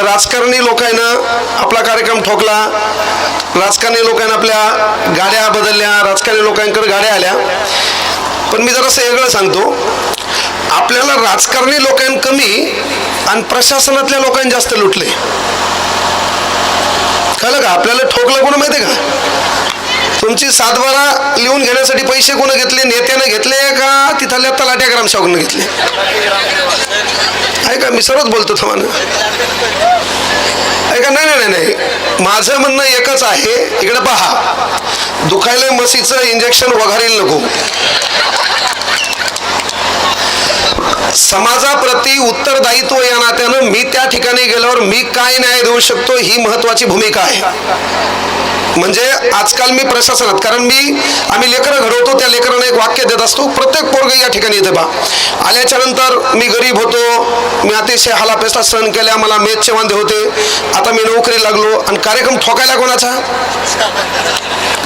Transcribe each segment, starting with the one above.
राजकारणी लोकांना आपला कार्यक्रम ठोकला, राजकारणी लोकांना आपल्या गाड्या बदलल्या, राजकारणी लोकांकडे गाड्या आल्या. पण मी जरासं वेगळं सांगतो, आपल्याला राजकारणी लोकांना कमी आणि प्रशासनातल्या लोकांना जास्त लुटले. कळलं का? आपल्याला ठोकलं कोण माहिती आहे का? तुमची सातबारा लिहून घेण्यासाठी पैसे कोण घेतले? नेत्यानं घेतले का तिथल्या तलाट्या ग्रामसेवकांना घेतले? आहे का? मी सर्वच बोलतो तुम्हाला. आहे का? नाही नाही नाही, माझं म्हणणं एकच आहे. इकडे पहा, दुखायला म्हशीचं इंजेक्शन वघारील नको. समाजाप्रती उत्तरदायित्व या नात्यानं मी त्या ठिकाणी गेल्यावर मी काय न्याय देऊ शकतो ही महत्वाची भूमिका आहे. म्हणजे आजकाल मी प्रशासनात, कारण आम्ही लेकरं घडवतो, त्या लेकरांना एक वाक्य देत असतो. प्रत्येक पोरग या ठिकाणी येते बा. आल्याच्या नंतर मी गरीब होतो, मी अतिशय हालापेस्टा सहन केल्या, मला मेदचे वांदे होते, आता मी नोकरी लागलो, आणि कार्यक्रम ठोकायला कोणाचा?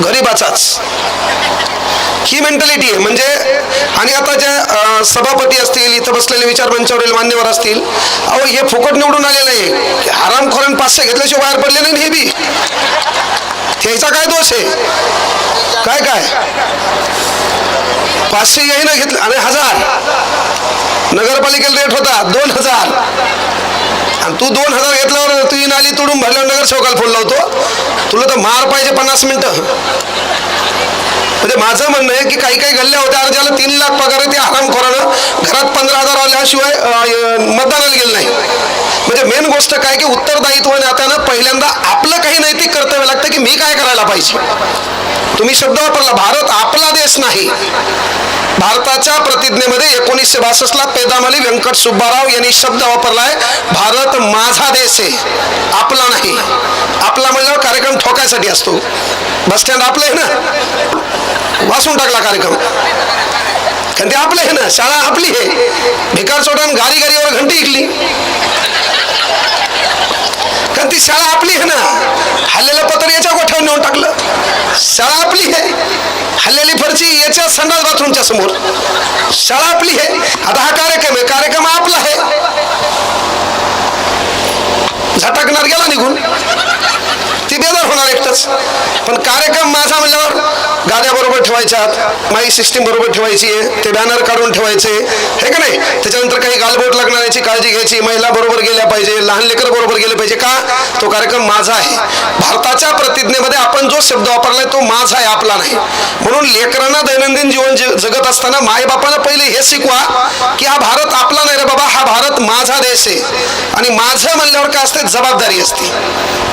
गरीबाचाच. ही मेंटॅलिटी आहे. म्हणजे आणि आता ज्या सभापती असतील, इथं बसलेले विचारमंचावरील मान्यवर असतील, अहो हे फुकट निवडून आलेलं आहे, आरामखोरांनी 500 घेतल्याशिवाय बाहेर पडले नाही. हे बी त्याचा काय दोष आहे? काय काय 500 येईना घेतलं आणि 1000 नगरपालिकेला रेट होता 2000, आणि तू 2000 घेतल्यावर तू ही नाली तोडून भरल्यावर नगरसेवकाला फोन लावतो. तुला तर मार पाहिजे 50 मिनिटं. म्हणजे माझं म्हणणं आहे की काही काही गल्ल्या होत्या, अर्जाला 3 लाख पगार आहे, ते हरामखोरानं घरात 15,000 आल्याशिवाय मतदानाला गेलं नाही. म्हणजे मेन गोष्ट काय की उत्तरदायित्व नात्यानं पहिल्यांदा आपलं काही नैतिक कर्तव्य लागतं की मी काय करायला पाहिजे. तुम्ही शब्द वापरला, भारत आपला देश नाही. भारताच्या प्रतिज्ञेमध्ये 1962 ला पेदामली व्यंकट सुब्बाराव यांनी शब्द वापरलाय, भारत माझा देश आहे, आपला नाही. आपला म्हणल्यावर कार्यक्रम ठोकायसाठी असतो. बस स्टँड आपलं आहे ना, वाचून टाकला कार्यक्रम, कारण ते आपलं आहे ना. शाळा आपली आहे, भिकार चोटान गाडी गाडीवर घंटी ऐकली, कारण ती शाळा आपली आहे ना. हल्लेलं पत्र याच्या गोठ्यावर नेऊन टाकलं, शाळा आपली आहे. हल्लेली फरची याच्या संडास बाथरूमच्या समोर, शाळा आपली आहे. आता हा कार्यक्रम आहे, कार्यक्रम आपला आहे. झटकणार गेला निघून, ती बेजार होणार एकटंच. पण कार्यक्रम माझा म्हणल्यावर गाड्या बरोबर ठेवायच्यात, माई सिस्टीम बरोबर ठेवायची आहे, ते बॅनर काढून ठेवायचे, हे का नाही. त्याच्यानंतर काही गालबोट लागण्याची काळजी घ्यायची, महिला बरोबर गेल्या पाहिजे, लहान लेकर बरोबर गेले पाहिजे. का? तो कार्यक्रम माझा आहे. भारताच्या प्रतिज्ञेमध्ये आपण जो शब्द वापरलाय तो माझा आहे, आपला नाही. म्हणून लेकरांना दैनंदिन जीवन जगत असताना मायबापानं पहिले हे शिकवा की हा भारत आपला नाही रे बाबा, हा भारत माझा देश आहे. आणि माझं म्हणल्यावर काय असते? जबाबदारी असते.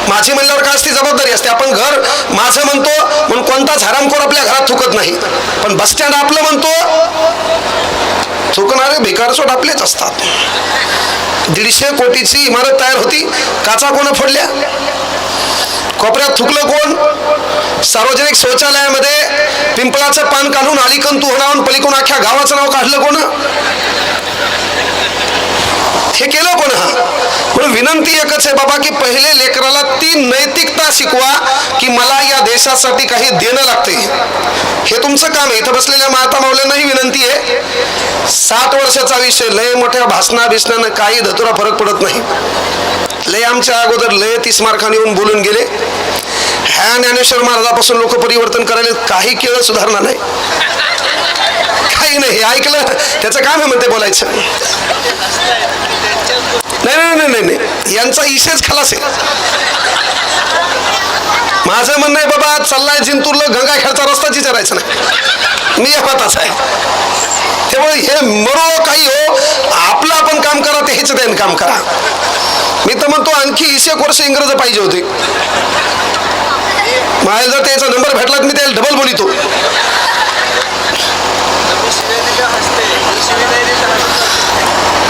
माझी म्हणल्यावर काय असते? जबाबदारी असते. आपण घर माझं म्हणतो म्हणून कोणताच हरामखोर आपल्या घरात थुकत नाही, पण बस स्टँड आपलं म्हणतो, थुकणारे भिकारचोट आपलेच असतात. 150 कोटीची इमारत तयार होती, काचा कोण फोडल्या? कोपऱ्यात थुकलं कोण? सार्वजनिक शौचालयामध्ये पिंपळाचं पान काढून अलीकन तू होणावून पलीकडून अख्ख्या गावाचं नाव काढलं कोण? हे केलं कोण? म्हणून विनंती एकच आहे बाबा की पहिले लेकराला ती नैतिकता शिकवा की मला या देशासाठी काही देणं लागते. हे तुमचं काम आहे. इथं बसलेल्या माता माऊल्यांनाही विनंती आहे, 60 वर्षाचा विषय, लय मोठ्या भाषणा बिसण्यानं काही धतुरा फरक पडत नाही. लय आमच्या अगोदर लय 30 मार्कांनी येऊन बोलून गेले. ह्या ज्ञानेश्वर महाराजापासून लोक परिवर्तन करायला काही केलं सुधारणा नाही, काही नाही. ऐकलं त्याचं काम आहे म्हणते बोलायचं. नाही नाही नाही नाही, यांचा इशेच खलास आहे. माझं म्हणणं आहे बाबा, चाललाय जिंतूरला गंगा खेळचा रस्ताच विचारायचा नाही, मी या मताच आहे. त्यामुळे हे मरो काही हो, आपलं आपण काम करा, ते हेच त्याने काम करा. मी तर म्हणतो आणखी 1 वर्ष इंग्रज पाहिजे होते. मला जर त्याचा नंबर भेटला मी त्याला डबल बोलितो.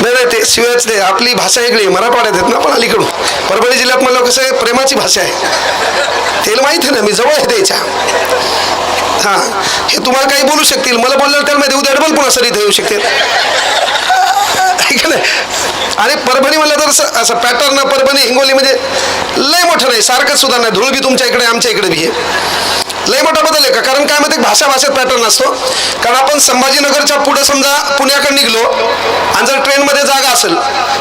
नाही नाही, ते शिवायच ते आपली भाषा वेगळी, मराठवाड्यात आहेत ना आपण अलीकडून. परभणी जिल्ह्यात म्हणलं कसं आहे, प्रेमाची भाषा आहे, त्याला माहिती आहे ना, मी जवळ आहे त्याच्या. हां, हे तुम्हाला काही बोलू शकतील, मला बोलल्यावर त्याला माहिती उद्या डबल पुन्हा सर इथे येऊ शकते. आणि परभणी म्हणलं तर असं पॅटर्न, परभणी हिंगोली म्हणजे लय मोठं नाही, सारखं सुद्धा नाही. धुळ बी तुमच्या इकडे, आमच्या इकडे बी आहे. लय मोठा बदल आहे का? कारण काय माहिती, भाषेत पॅटर्न असतो. कारण आपण संभाजीनगरच्या पुढे समजा पुण्याकडे निघलो आणि जर ट्रेनमध्ये जागा असेल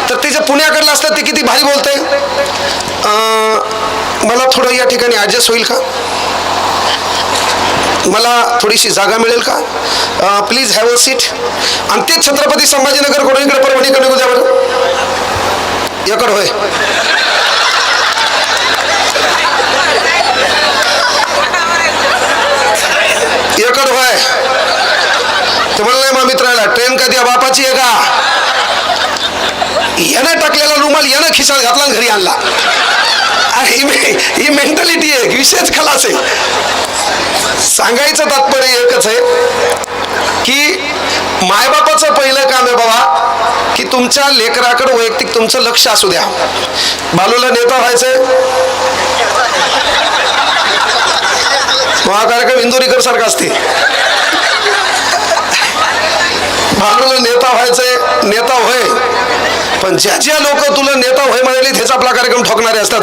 तर ते जे पुण्याकडलं असतं ते किती भारी बोलतंय, ठिकाणी ॲडजस्ट होईल का? मला थोडीशी जागा मिळेल का? Please have a seat. आणि ते छत्रपती संभाजीनगर कडून इकडे परभणीकडे निघू द्या बरं. याकडे होय. एकड होय. ते म्हणलं नाही, मग मित्राला ट्रेन कधी बापाची आहे का? यानं टाकलेला रुमाल यानं खिशात घातला आणि घरी आणला. ही मेंटॅलिटी आहे. विशेष खलास आहे. सांगायचं तात्पर्य एकच आहे की मायबापाचं पहिलं काम आहे बाबा की तुमच्या लेकराकडे वैयक्तिक तुमचं लक्ष असू द्या. बालूला नेता व्हायचंय, हा कार्यक्रम इंदोरीकर सारखा असते. बालूला नेता व्हायचंय, नेता होय. पण ज्या ज्या लोक तुला नेता होय म्हणाले हेच आपला कार्यक्रम ठोकणारे असतात.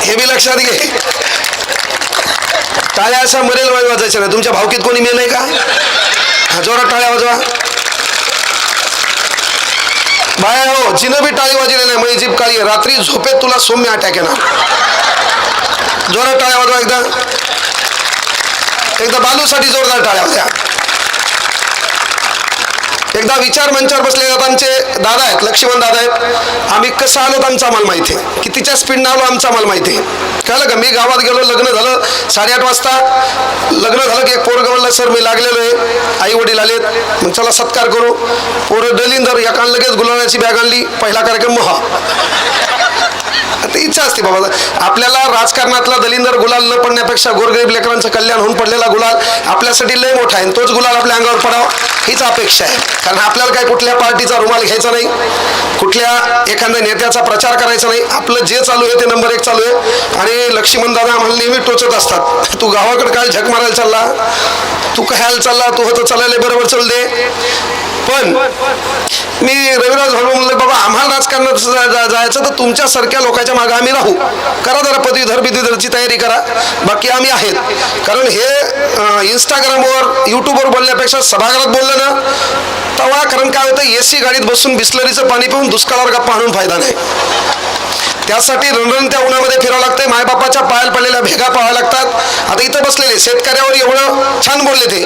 हे बी लक्षात घे. टाळ्या अशा मरेल वाजवायच्या नाही. तुमच्या भावकीत कोणी मेल आहे का? जोरात टाळ्या वाजवा. बाया हो, जिनं बी टाळी वाजली नाही माझी जीभ काळी आहे. रात्री झोपेत तुला सौम्य अटॅक येणार. जोरात टाळ्या वाजवा. एकदा बालूसाठी जोरदार टाळ्या वाजवा. एकदा विचार मंचावर बसले जात आमचे दादा आहेत, लक्ष्मण दादा आहेत. आम्ही कसं आलो आमचं आम्हाला माहिती आहे. कितीच्या स्पीडनं आलो आमचं आम्हाला माहिती आहे. कळलं का? मी गावात गेलो, लग्न झालं 8:30 वाजता. लग्न झालं की एक पोरगं म्हणलं सर मी लागलेलो आहे, आई वडील आलेत, मग चला सत्कार करू. पोरं डलिंदर एकानं लगेच गुलाबाची बॅग आणली. पहिला कार्यक्रम महा. इच्छा असते बाबा आपल्याला राजकारणातला दलिंदर गुलाल न पडण्यापेक्षा गोरगरीब लेकरांचं कल्याण होऊन पडलेला गुलाल आपल्यासाठी लय मोठा आहे. तोच गुलाल आपल्या अंगावर पडावा हीच अपेक्षा आहे. कारण आपल्याला काय कुठल्या पार्टीचा रुमाल घ्यायचा नाही, कुठल्या एखाद्या नेत्याचा प्रचार करायचा नाही. आपलं जे चालू आहे ते नंबर 1 चालू आहे. आणि लक्ष्मण दादा आम्हाला नेहमी टोचत असतात, तू गावाकडे काय झक मारायला चालला, तू कशाला चालला, तू होतं चालायला बरोबर चल दे. पण मी रविराज भाऊ म्हणलं बाबा आम्हाला राजकारणात जायचं तर तुमच्यासारख्या लोकांच्या मागे आम्ही राहू. करा जरा पदवीधरची तयारी करा, बाकी आम्ही आहेत. कारण हे इंस्टाग्रामवर युट्यूबवर बोलण्यापेक्षा सभागृहात बोललं ना तेव्हा, कारण काय होतं AC गाडीत बसून बिस्लरीचं पाणी पिऊन दुष्काळावर गप्पा आणून फायदा नाही. त्यासाठी रणरणत्या उन्हामध्ये फिरावं लागतंय. मायबापाच्या पायाला पडलेल्या भेगा पाहाव्या लागतात. आता इथं बसलेले शेतकऱ्यावर एवढं छान बोलले ते.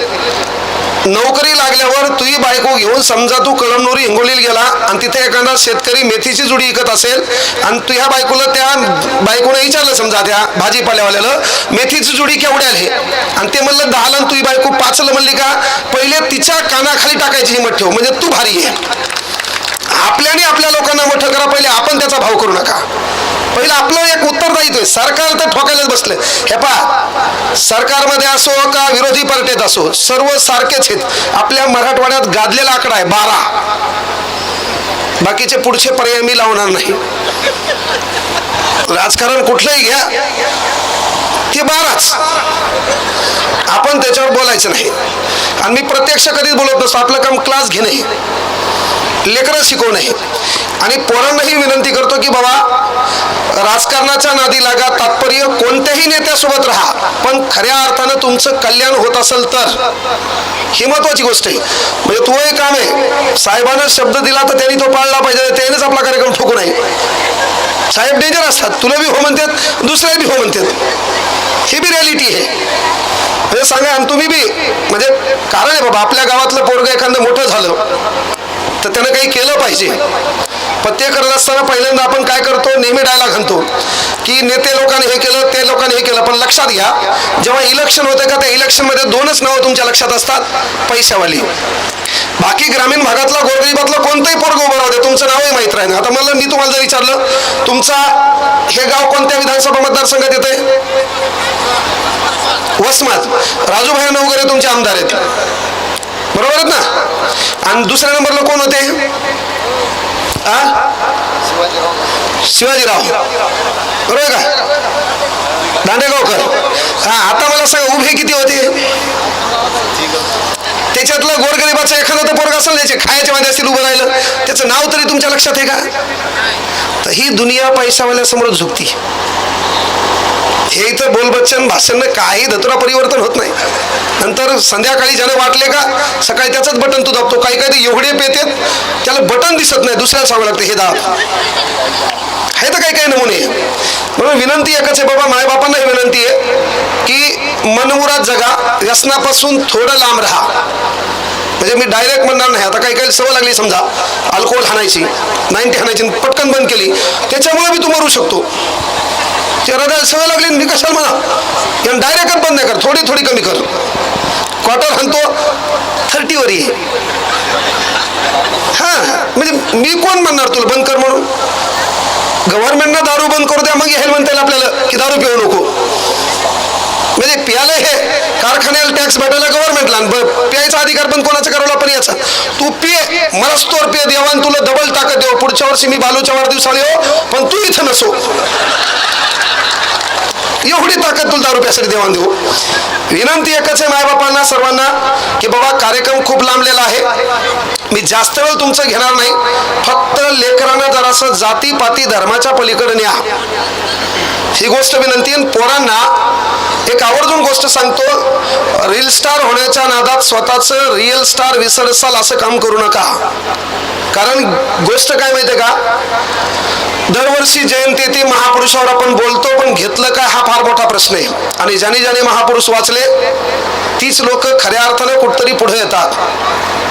नोकरी लागल्यावर तुझी बायको घेऊन समजा तू कळमनुरी हिंगोलीला गेला आणि तिथे एखादा शेतकरी मेथीची जुडी विकत असेल आणि तुझ्या बायकोला त्या बायकोने विचारलं समजा त्या भाजीपाल्यावाल्याला मेथीची जुडी केवढी आली आणि ते म्हणलं 10ला आणि तुझी बायको 5ला म्हणली का, पहिले तिच्या कानाखाली टाकायची हिंमत ठेव म्हणजे तू भारी आहे. आपल्याने आपल्या लोकांना मोठं करा, पहिले आपण त्याचा भाव करू नका. पहिलं आपलं एक उत्तरदायित्व आहे. सरकार तर ठोकायलाच बसले. हे पहा, सरकारमध्ये असो का विरोधी पार्टीत असो सर्व सारखेच आहेत. आपल्या मराठवाड्यात गाजलेला आकडा आहे 12. बाकीचे पुढचे पर्याय मी लावणार नाही. राजकारण कुठलंही घ्या ते 12च. आपण त्याच्यावर बोलायचं नाही. आणि मी प्रत्यक्ष कधीच बोलत नसतो. आपलं काम क्लास घेणे, लेकरं शिकवणे. आणि पोरांनाही विनंती करतो की बाबा राजकारणाच्या नादी लागा, तात्पर्य कोणत्याही नेत्यासोबत राहा, पण खऱ्या अर्थानं तुमचं कल्याण होत असेल तर ही महत्वाची गोष्ट आहे. म्हणजे तो एक काम आहे, साहेबांना शब्द दिला तर त्यांनी तो पाळला पाहिजे. त्यानेच आपला कार्यक्रम ठोकू नये. साहेब डेंजर असतात, तुला बी हो म्हणतात, दुसऱ्या बी हो म्हणतात. ही बी रियालिटी आहे. म्हणजे सांगा, आणि तुम्ही बी म्हणजे कारण आहे बाबा आपल्या गावातलं पोरगं एखादं मोठं झालं तर त्यानं काही केलं पाहिजे. पत्ते करत असताना पहिल्यांदा आपण काय करतो, नेहमी डायलॉग आणतो की नेते लोकांनी हे केलं, ते लोकांनी हे केलं. पण लक्षात घ्या, जेव्हा इलेक्शन होतं का त्या इलेक्शनमध्ये 2च नावं तुमच्या लक्षात असतात, पैशावाली. बाकी ग्रामीण भागातला गोरगरिबातलं कोणतंही पोरगं उभं राहते तुमचं नावही माहीत राहील. आता मला मी तुम्हाला जर विचारलं तुमचा हे गाव कोणत्या विधानसभा मतदारसंघात येते, वसमत, राजूभाई नवगरे तुमचे आमदार आहेत, बरोबर आहेत ना. आणि दुसऱ्या नंबरला कोण होते, शिवाजीराव, बरोबर का, दांडेगावकर. आता मला सांगा उभे किती होते. त्याच्यातलं गोरगरिबाचं एखादं तर पोरग असेल त्याचे खायच्या मध्ये असतील उभं राहिलं, त्याचं नाव तरी तुमच्या लक्षात आहे का. तर ही दुनिया पैशावाल्यासमोर झुकती. हे इथं बोलबच्चन भाषणनं काही धतुरा परिवर्तन होत नाही. नंतर संध्याकाळी ज्यानं वाटले का सकाळी त्याचंच बटन तू दाबतो. काही काही एवढे पेतेत त्याला बटन दिसत नाही, दुसऱ्याला सांगावं लागतं हे दाब. तर काही काही नमुने. म्हणून विनंती एकच आहे बाबा, मायबापांनाही विनंती आहे की मनमुराद जगा, व्यसनापासून थोडं लांब राहा. म्हणजे मी डायरेक्ट म्हणणार नाही, आता काही काही सवय लागली, समजा अल्कोहोल हाणायची, 90 हाणायची, पटकन बंद केली, त्याच्यामुळे मी तू मरू शकतो. ते हृदयाला सवय लागली, मी कशाला म्हणा, या डायरेक्टच बंद नाही कर, थोडी थोडी कमी कर. क्वार्टर हाणतो 30 वर ये. हा म्हणजे मी कोण म्हणणार तुला बंद कर म्हणून? गव्हर्नमेंटनं दारू बंद करू द्या, मग हे म्हणता येईल आपल्याला की दारू पिऊ नको. म्हणजे प्यायला हे कारखान्याला टॅक्स भेटायला गव्हर्नमेंटला, प्यायचा अधिकार पण कोणाचा करावला, पण याचा तू पिये, मला स्टोर पिय देवा आणि तुला डबल ताकद देऊ, पुढच्या वर्षी मी बालूच्या वाढदिवसाला येऊ पण तू इथं नसो, एवढी ताकद तुला दारू प्यासाठी देवान देऊ. विनंती एकच आहे मायबापांना सर्वांना की बाबा कार्यक्रम खूप लांबलेला आहे, मी जास्त वेळ तुमचं घेणार नाही, फक्त लेकरांना जरासं जातीपाती धर्माच्या पलीकडे न्या, ही गोष्ट विनंती. पोरांना एक आवर्जून गोष्ट सांगतो, रील स्टार होण्याच्या नादात स्वतःचं रिअल स्टार विसरसाल असं काम करू नका. कारण गोष्ट काय माहितीये का, दरवर्षी जयंती ती महापुरुषावर आपण बोलतो, पण घेतलं काय हा फार मोठा प्रश्न आहे. आणि ज्याने ज्याने महापुरुष वाचले तीच लोक खऱ्या अर्थाने कुठतरी पुढे येतात.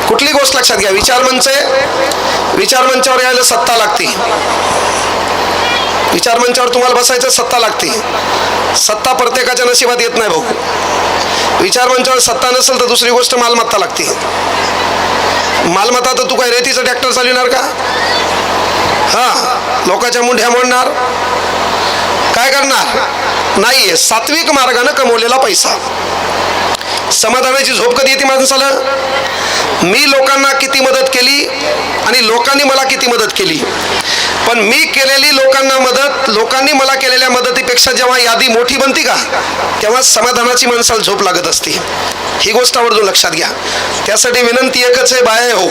कुठली गोष्ट लक्षात घ्या, विचारमंच आहे, विचारमंचावर यायला सत्ता लागते, विचारमंचावर तुम्हाला बसायचं सत्ता लागते, सत्ता प्रत्येकाच्या नशिबात येत नाही भाऊ. विचारमंचावर सत्ता नसेल तर दुसरी गोष्ट मालमत्ता लागते. मालमत्ता तर तू काय रेतीचं ट्रॅक्टर चालविणार का? हा, लोकांच्या मुंढ्या मोडणार, काय करणार? नाहीये. सात्विक मार्गाने कमवलेला पैसा. समाधानाची झोप कधी येते माणसाला? मी लोकांना किती मदत केली आणि लोकांनी मला किती मदत केली, पण मी केलेली लोकांना मदत, लोकांनी मला केलेल्या मदतीपेक्षा जेव्हा यादी मोठी बनती का, तेव्हा समाधानाची माणसाला झोप लागत असते. ही गोष्ट आवर्जून लक्षात घ्या. त्यासाठी विनंती एकच आहे, बाय हो,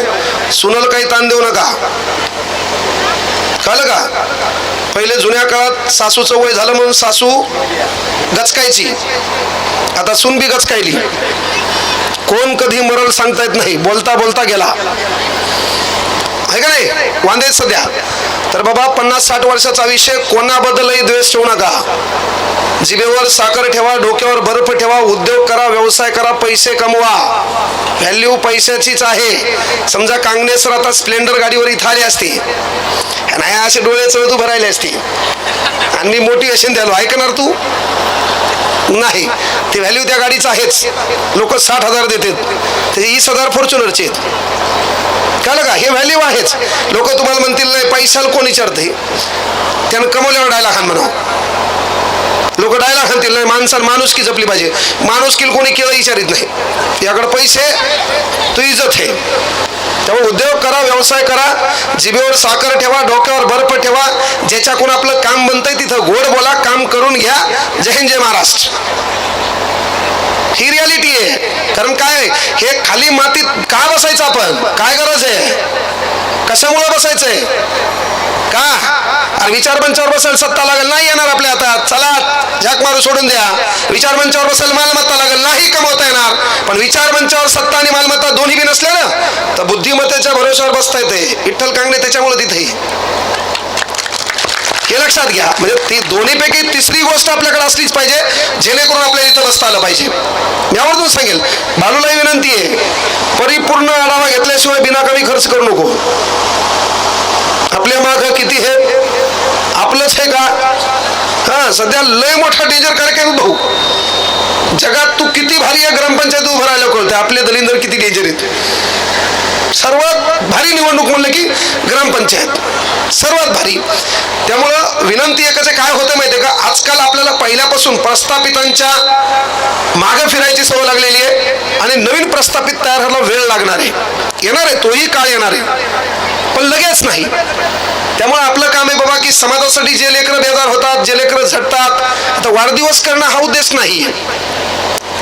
सुनल काही ताण देऊ नका. कळलं का? पहिले जुन्या काळात सासूचं वय झालं म्हणून सासू गचकायची, आता सून बी गचकायली. कोण कधी मरल सांगता येत नाही, बोलता बोलता गेला आहे का नाही, वांदेच सध्या. तर बाबा 50-60 वर्षाचा विषय, कोणाबद्दलही द्वेष ठेवू नका. जिभेवर साखर ठेवा, डोक्यावर बर्फ ठेवा, उद्योग करा, व्यवसाय करा, पैसे कमवा. व्हॅल्यू पैशाचीच आहे. समजा काँग्रेसवर आता स्प्लेंडर गाडीवर इथं आली असती, नाही असे डोळे चळत उभं राहिले असते आणि मी मोटिवेशन द्यालो, ऐकणार तू? नाही. ती व्हॅल्यू त्या गाडीचं आहेच. लोक 60,000 देतात, ते 20,000 फॉर्च्युनरचे आहेत. कळलं का? हे व्हॅल्यू आहेच. लोक तुम्हाला म्हणतील नाही पैशाला कोण विचारते, त्यानं कमवल्यावर डायलॉग हाण म्हणा. लोक डायलॉग हाणतील नाही, माणसाला माणुसकी जपली पाहिजे. माणुसकीला कोणी केलं विचारित नाही. याकडे पैसे तू इज्जत आहे. तेव्हा उद्योग करा, व्यवसाय करा, जिभेवर साखर ठेवा, डोक्यावर बर्फ ठेवा. ज्याच्याकडून आपलं काम बनतंय तिथं गोड बोला, काम करून घ्या. जय हिंद, जय महाराष्ट्र. ही रियालिटी आहे. कारण काय, हे खाली मातीत का बसायचं आपण? काय गरज आहे? कशामुळे बसायचंय का? अरे विचारमंचावर बसेल सत्ता लागेल, नाही येणार आपल्या हातात, चला झाक मारू सोडून द्या. विचारमंचावर बसेल मालमत्ता लागेल, नाही कमवता येणार. पण विचारमंचावर सत्ता आणि मालमत्ता दोन्ही बी नसल्या ना, तर बुद्धिमत्तेच्या भरोश्यावर बसता येते. विठ्ठल कांगणे त्याच्यामुळे तिथे, हे लक्षात घ्या. म्हणजे ती दोन्हीपैकी तिसरी गोष्ट आपल्याकडे असलीच पाहिजे, जेणेकरून आपल्याला इथं बसता आलं पाहिजे. मी आवर्जून सांगेल, बालूलाही विनंती आहे, परिपूर्ण आढावा घेतल्याशिवाय बिनाकामी खर्च करू नको. आपल्या माग किती हे आपलंच आहे का? हा, सध्या लय मोठा डेंजर कार्यक्रम भाऊ. जगात तू किती भारी आहे, ग्रामपंचायत उभं राहायला कळते. आपले दलिंदर किती डेंजर आहेत. सर्वात भारी निवडणूक म्हणलं की ग्रामपंचायत, सर्वात भारी. त्यामुळं विनंती एकच आहे, काय होतं माहिती आहे का, आजकाल आपल्याला पहिल्यापासून प्रस्थापितांच्या मागे फिरायची सवय लागलेली आहे आणि नवीन प्रस्थापित तयार व्हायला वेळ लागणार आहे. येणार आहे, तोही काळ येणार आहे, पण लगेच नाही. त्यामुळे आपलं काम आहे बाबा की समाजासाठी जे लेकरं बेजार होतात, जे लेकरं झटतात, आता वाढदिवस करणं हा उद्देश नाही.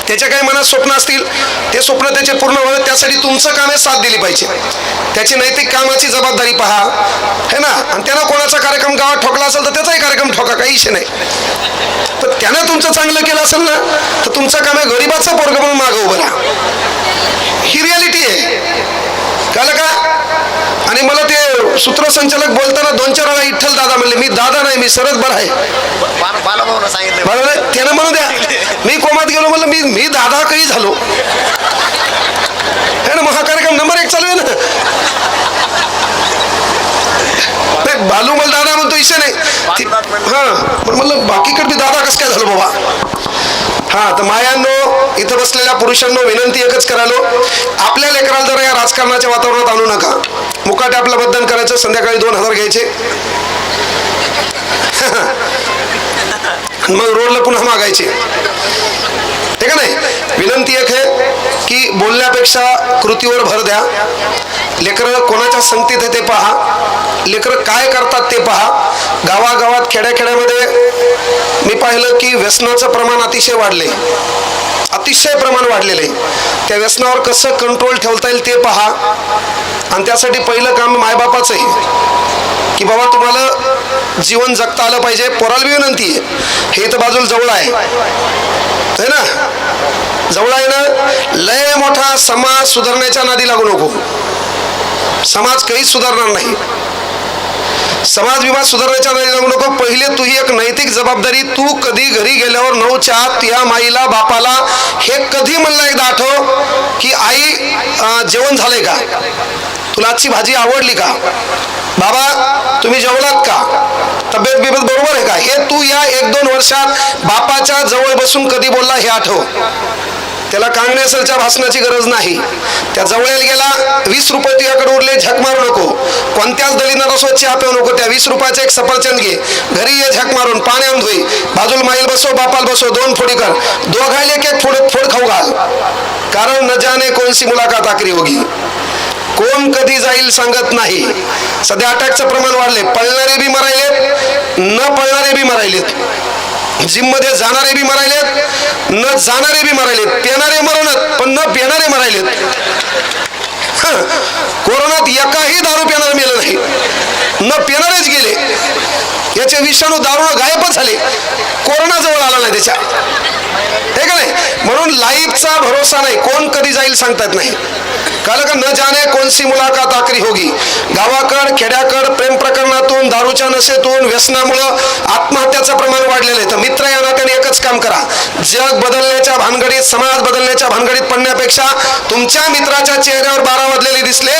त्याच्या काही मनात स्वप्न असतील, ते स्वप्न त्याचे पूर्ण व्हावे, त्यासाठी तुमचं काम आहे साथ दिली पाहिजे. त्याची नैतिक कामाची जबाबदारी पहा, है ना. आणि त्यानं कोणाचा कार्यक्रम गावात ठोकला असेल तर त्याचाही कार्यक्रम ठोका, काही इशे नाही. पण त्यानं तुमचं चांगलं केलं असेल ना, तर तुमचं काम आहे गरीबाचं पोरगं म्हणून मागं उभं राहा. ही रियालिटी आहे, कळलं का? आणि मला ते सूत्रसंचालक बोलताना 2-4 वेळा विठ्ठल दादा म्हणले. मी दादा नाही, मी सरच बरं आहे. बरोबर आहे, त्यानं म्हणू द्या. मी कोमात गेलो, म्हणलं मी दादा काही झालो है ना. महाकार्यक्रम नंबर 1 चालू आहे ना. बालू मला दादा म्हणतो, इशे नाही. हा, पण म्हणलं बाकीकडे मी दादा कसं काय झालो बाबा. हा, तर मायांनो, इथं बसलेल्या पुरुषांनो विनंती एकच करालो, आपल्या लेकराला जरा या राजकारणाच्या वातावरणात आणू नका. मुकाटे आपलं बदन करायचं, संध्याकाळी 2000 घ्यायचे, मग रोडला पुन्हा मागायचे, ठीक आहे नाही. विनंती एक आहे की बोलण्यापेक्षा कृतीवर भर द्या. लेकरं कोणाच्या संगतीत आहे ते पहा, लेकरं काय करतात ते पहा. गावागावात खेड्याखेड्यामध्ये मी पाहिलं की व्यसनाचं प्रमाण अतिशय वाढले, अतिशय प्रमाण वाढलेलं आहे. त्या व्यसनावर कसं कंट्रोल ठेवता येईल ते पहा. आणि त्यासाठी पहिलं काम मायबापाचं आहे की बाबा तुम्हाला जीवन जगता आलं पाहिजे. पोराला बी विनंती आहे, हे इथं बाजूला जवळ आहे ना, जवळ आहे ना. लय मोठा समाज सुधारण्याच्या नादी लागू नको. समाज काहीच सुधारणार नाही. समाज विवाद सुधारण्याच्या नादी लागू नको. पहिले तू ही एक नैतिक जबाबदारी, तू कधी घरी गेल्यावर 9च्या आत या माईला बापाला हे कधी म्हणलं एकदा आठव की आई जेवण झालंय का, तुला आजची भाजी आवडली का, बाबा तुम्ही जेवलात का, तब्येत बिबेत बरोबर आहे का, हे तू या 1-2 वर्षात बापाच्या जवळ बसून कधी बोलला हे आठव. त्याला कांगणेसरच्या भाषणाची गरज नाही. त्या जवळ गेला, 20 रुपये तुझ्याकडे उरले, झक मारू नको. कोणत्याच दलिनाला स्वच्छ पिऊ नको. त्या 20 रुपयाचं एक सफरचंद घे, घरी ये, झक मारून पाण्यात धुई, बाजूला माईल बसव, बापाला बसव, 2 फोडी कर, दोघायला एक फोड खाऊ घाल. कारण न जाने कोणसी मुलाकात आखरी होगी, कोण कधी जाईल सांगत नाही. सध्या अटॅकचं प्रमाण वाढले, पळणारे बी मरायलेत, न पळणारे बी मरायलेत, जिम मध्ये जाणारे बी मरायलेत, न जाणारे बी मरायलेत, पेणारे मरणत पण न पेणारे मरायलेत. कोरोनात एकाही दारू पेणार मेलं नाही, न पेणारेच गेले. याचे विषाणू दारू गायबच झाले, कोरोना जवळ आला नाही त्याच्या, हे का नाही. म्हणून लाईफचा भरोसा नाही, कोण कधी जाईल सांगतात नाही. कळलं का. न जाने कोणसी मुलाकात आखरी होगी. गावाकड खेड्याकड प्रेम प्रकरणातून, दारूच्या नशेतून, व्यसनामुळं आत्महत्याचं प्रमाण वाढलेलं आहे. तर मित्र या नात्याने एकच काम करा, जग बदलण्याच्या भानगडीत, समाज बदलण्याच्या भानगडीत पडण्यापेक्षा तुमच्या मित्राच्या चेहऱ्यावर 12 वाजलेले दिसले,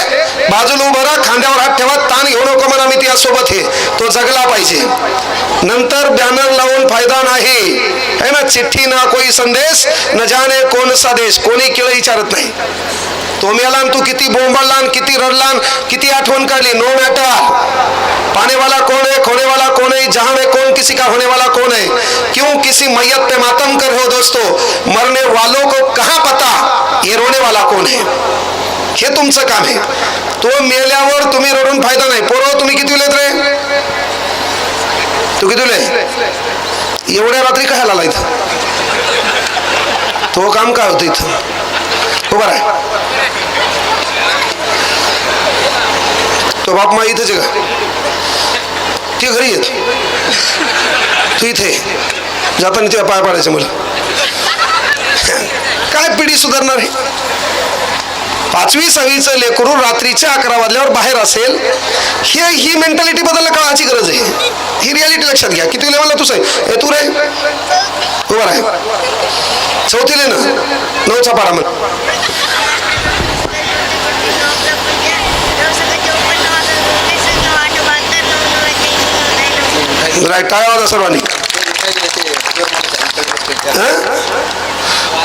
बाजूला उभं राहा, खांद्यावर हात ठेवा, ताण घेऊ नको, म्हणा मी त्यासोबत आहे, तो जगला पाहिजे. नंतर बॅनर लावून फायदा नाही, है ना. चिठ्ठी ना कोई संदेश, न जाने कोणसा देश, कोणी केळं विचारत नाही. तो मेला, तू किती बोंबाळला, किती रडला, किती आठवण काढली, नो मॅटर. पाने वाला कौन है, खोने वाला कौन है, जहां में कौन किसी का होने वाला कौन है. क्यों किसी मैयत पे मातम कर हो दोस्तों, मरने वालों को कहां पता ये रोने वाला कौन है. हे तुमचं काम आहे. तो मेल्यावर तुम्ही रडून फायदा नाही. पोरं तुम्ही किती लेत रे, तू किती ले, एवढ्या रात्री काय आला इथं, तो काम काय होतं इथं, उभा आहे. तो बाप मा इथेच का, ते घरी येत, तू इथे जाताना तेव्हा पाय पाडायचं. मला काय पिढी सुधारणार आहे. 5वी 6वीचं लेकरू रात्रीच्या 11 वाजल्यावर बाहेर असेल, ही मेंटॅलिटी बदलणं काळाची गरज आहे. ही रियालिटी लक्षात घ्या. किती लेवलला तू आहे, तू रे उभा आहे, 4थीले ना, 9चा पाडा म्हण. टाळ्या वाजा सर्वांनी.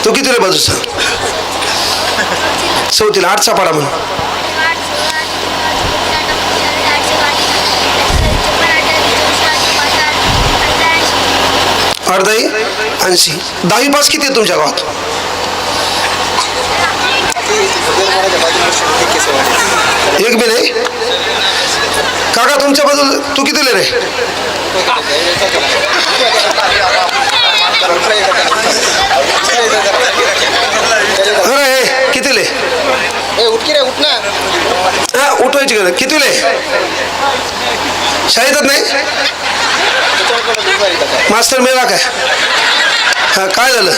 तू किती रे बाजूचा, 4थीला, 8चा पाडा म्हण. अर्धाई 80. 10वी पास किती आहे तुमच्या गावात, एक बी नाही. काका तुमच्या बाजूला तू किती रे, अरे किती ले, उठवायची गरज, किती ले, शाळेतच नाही. मास्तर मेला काय, हा काय झालं,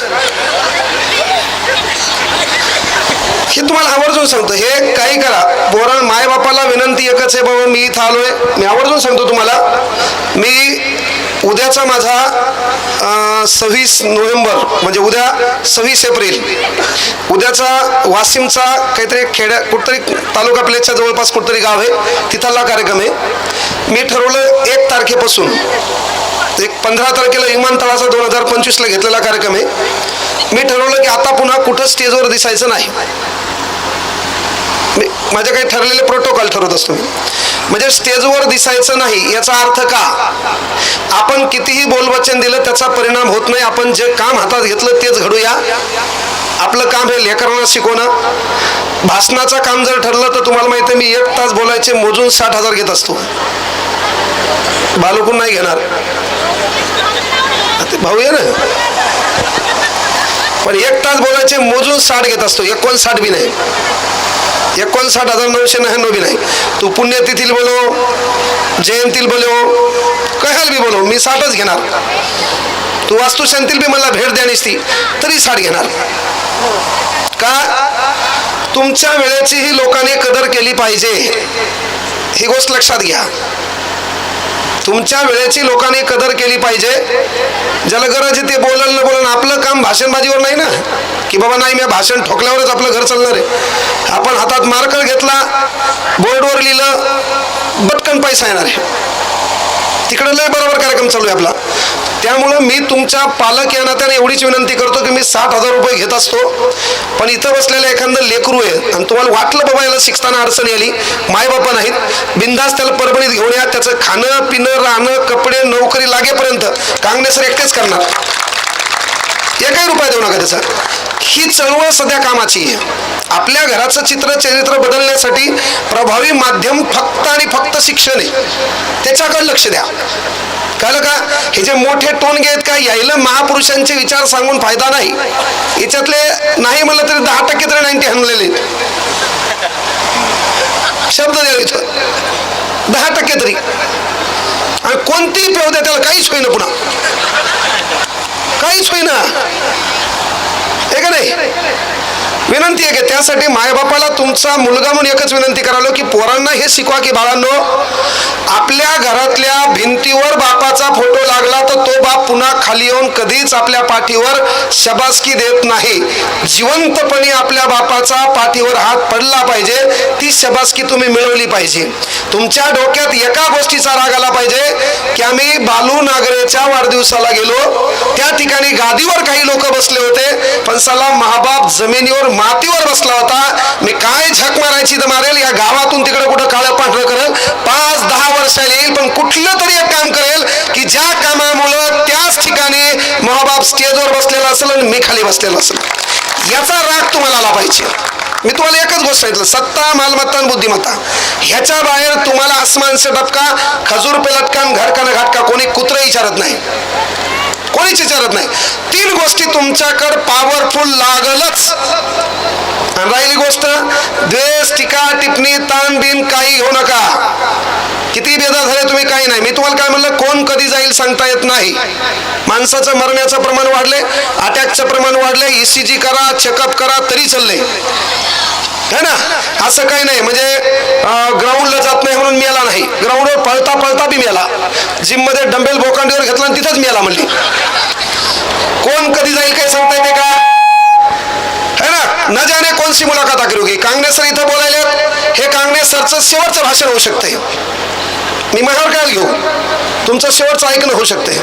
हे तुम्हाला आवर्जून सांगतो. हे काही करा, पोरण मायबापाला विनंती एकच आहे, बाबा मी इथं आलोय, मी आवर्जून सांगतो तुम्हाला, मी उद्याचा माझा 26 नोव्हेंबर म्हणजे उद्या 26 एप्रिल उद्याचा वाशिमचा काहीतरी खेड्या कुठतरी तालुका प्लेसच्या जवळपास कुठतरी गाव आहे, तिथला कार्यक्रम आहे. मी ठरवलं 1 तारखेपासून, एक 15 तारखेला विमानतळाचा 2025ला घेतलेला कार्यक्रम आहे. मी ठरवलं की आता पुन्हा कुठं स्टेजवर दिसायचं नाही. माझे काही ठरलेले प्रोटोकॉल ठरवत असतो मी. म्हणजे स्टेजवर दिसायचं नाही याचा अर्थ का, आपण कितीही बोलवचन दिलं त्याचा परिणाम होत नाही. आपण जे काम हातात घेतलं तेच घडूया. आपलं काम हे लेकरांना शिकवणं. भाषणाचं काम जर ठरलं तर तुम्हाला माहिती आहे, मी 1 तास बोलायचे मोजून 60,000 घेत असतो. बालकून नाही घेणार, ते भाऊ आहे ना, पण 1 तास बोलायचे मोजून 60 घेत असतो. 59 बी नाही, 59,999 बी नाही. तू पुण्यतिथीला बोलो, जयंतीला बोलो, कशाला बी बोलो, मी 60च घेणार. तू वास्तुशांतील बी मला भेट द्या नसती तरी 60 घेणार. का, तुमच्या वेळेचीही लोकांनी कदर केली पाहिजे, ही गोष्ट लक्षात घ्या. तुमच्या वेळेची लोकांनी कदर केली पाहिजे. ज्याला गरज आहे ते बोलल न बोलल. आपलं काम भाषणबाजीवर नाही ना, की बाबा नाही मी भाषण ठोकल्यावरच आपलं घर चालणार आहे. आपण हातात मार्कर घेतला, बोर्डवर लिहिलं, बटकन पैसा येणार आहे. तिकडं लय बरोबर कार्यक्रम चालू आहे आपला. त्यामुळं मी तुमच्या पालक या नात्याने एवढीच विनंती करतो की मी 60,000 रुपये घेत असतो, पण इथं बसलेलं एखादं लेकरू आहे आणि तुम्हाला वाटलं बाबा याला शिकताना अडचणी आली, मायबापा नाहीत, बिंदास त्याला परभणीत घेऊन या. त्याचं खाणं पिणं राहणं कपडे नोकरी लागेपर्यंत काँग्रेस एकटेच करणार. 1 रुपया देऊ नका त्याचा. ही चळवळ सध्या कामाची आहे. आपल्या घराचं चरित्र बदलण्यासाठी प्रभावी माध्यम फक्त आणि फक्त शिक्षण आहे. त्याच्याकडे लक्ष द्या. कळलं का? हे जे मोठे टोनगे आहेत का, यायला महापुरुषांचे विचार सांगून फायदा नाही. याच्यातले नाही म्हणलं तरी 10% तरी 90 हनलेले शब्द द्या इथं, 10% तरी. आणि कोणतीही पेव द्या, त्याला काहीच होईना, पुन्हा काहीच होईना, हे का नाही? विनंती आहे की त्यासाठी मायबापाला तुमचा मुलगा म्हणून एकच विनंती करालो की पोरांना हे शिकवा की बाळांनो, आपल्या घरातल्या भिंतीवर बापाचा फोटो लागला तर तो बाप पुन्हा खाली येऊन कधीच आपल्या पाठीवर शबासकी देत नाही. जिवंतपणे आपल्या बापाचा पाठीवर हात पडला पाहिजे, ती शबासकी तुम्ही मिळवली पाहिजे. तुमच्या डोक्यात एका गोष्टीचा राग आला पाहिजे की आम्ही बालू नागरेच्या वाढदिवसाला गेलो, त्या ठिकाणी गादीवर काही लोक बसले होते, पण सला महाबाप जमिनीवर मातीवर बसला होता. मी काय झक मारायची तर मारेल, या गावातून तिकडे कुठं काळं पांढरं करेल, 5-10 वर्षाला येईल, पण कुठलं तरी एक काम करेल की ज्या कामामुळं त्याच ठिकाणी महाबाप स्टेजवर बसलेला असेल आणि मी खाली बसलेला असेल. याचा राग तुम्हाला आला पाहिजे. मी तुम्हाला एकच गोष्ट सांगितलं, सत्ता मालमत्ता आणि बुद्धिमत्ता ह्याच्या बाहेर तुम्हाला आसमान से डबका, खजूर पे लटकान, घर का न घाटका कोणी कुत्र विचारत नाही, कोणीच विचारत नाही. 3 गोष्टी तुमच्याकडे पॉवरफुल लागलच. आणि राहिली गोष्ट द्वेष, टीका टिप्पणी ताण बिन काही घेऊ नका. किती बेदा झाले तुम्ही काही नाही. मी तुम्हाला काय म्हणलं, कोण कधी जाईल सांगता येत नाही. माणसाचं मरण्याचं प्रमाण वाढले, अटॅकचं प्रमाण वाढले, ECG करा, चेकअप करा तरी चाललंय, है ना? असं काही नाही म्हणजे ग्राउंडला जात नाही म्हणून मेला नाही. ग्राउंडवर पळता पळता बी मेला, जिम मध्ये डंबेल बोकांडीवर घेतला आणि तिथंच मेला म्हणली. कोण कधी जाईल काही सांगता येते का? है ना? न जाने कोणसी मुलाखत आखिर होगी. काँग्रेस सर इथं बोलायले, हे काँग्रेस सरचं शेवटचं भाषण होऊ शकते. मी महार काय घेऊ, तुमचं शेवटचं ऐकणं होऊ शकते.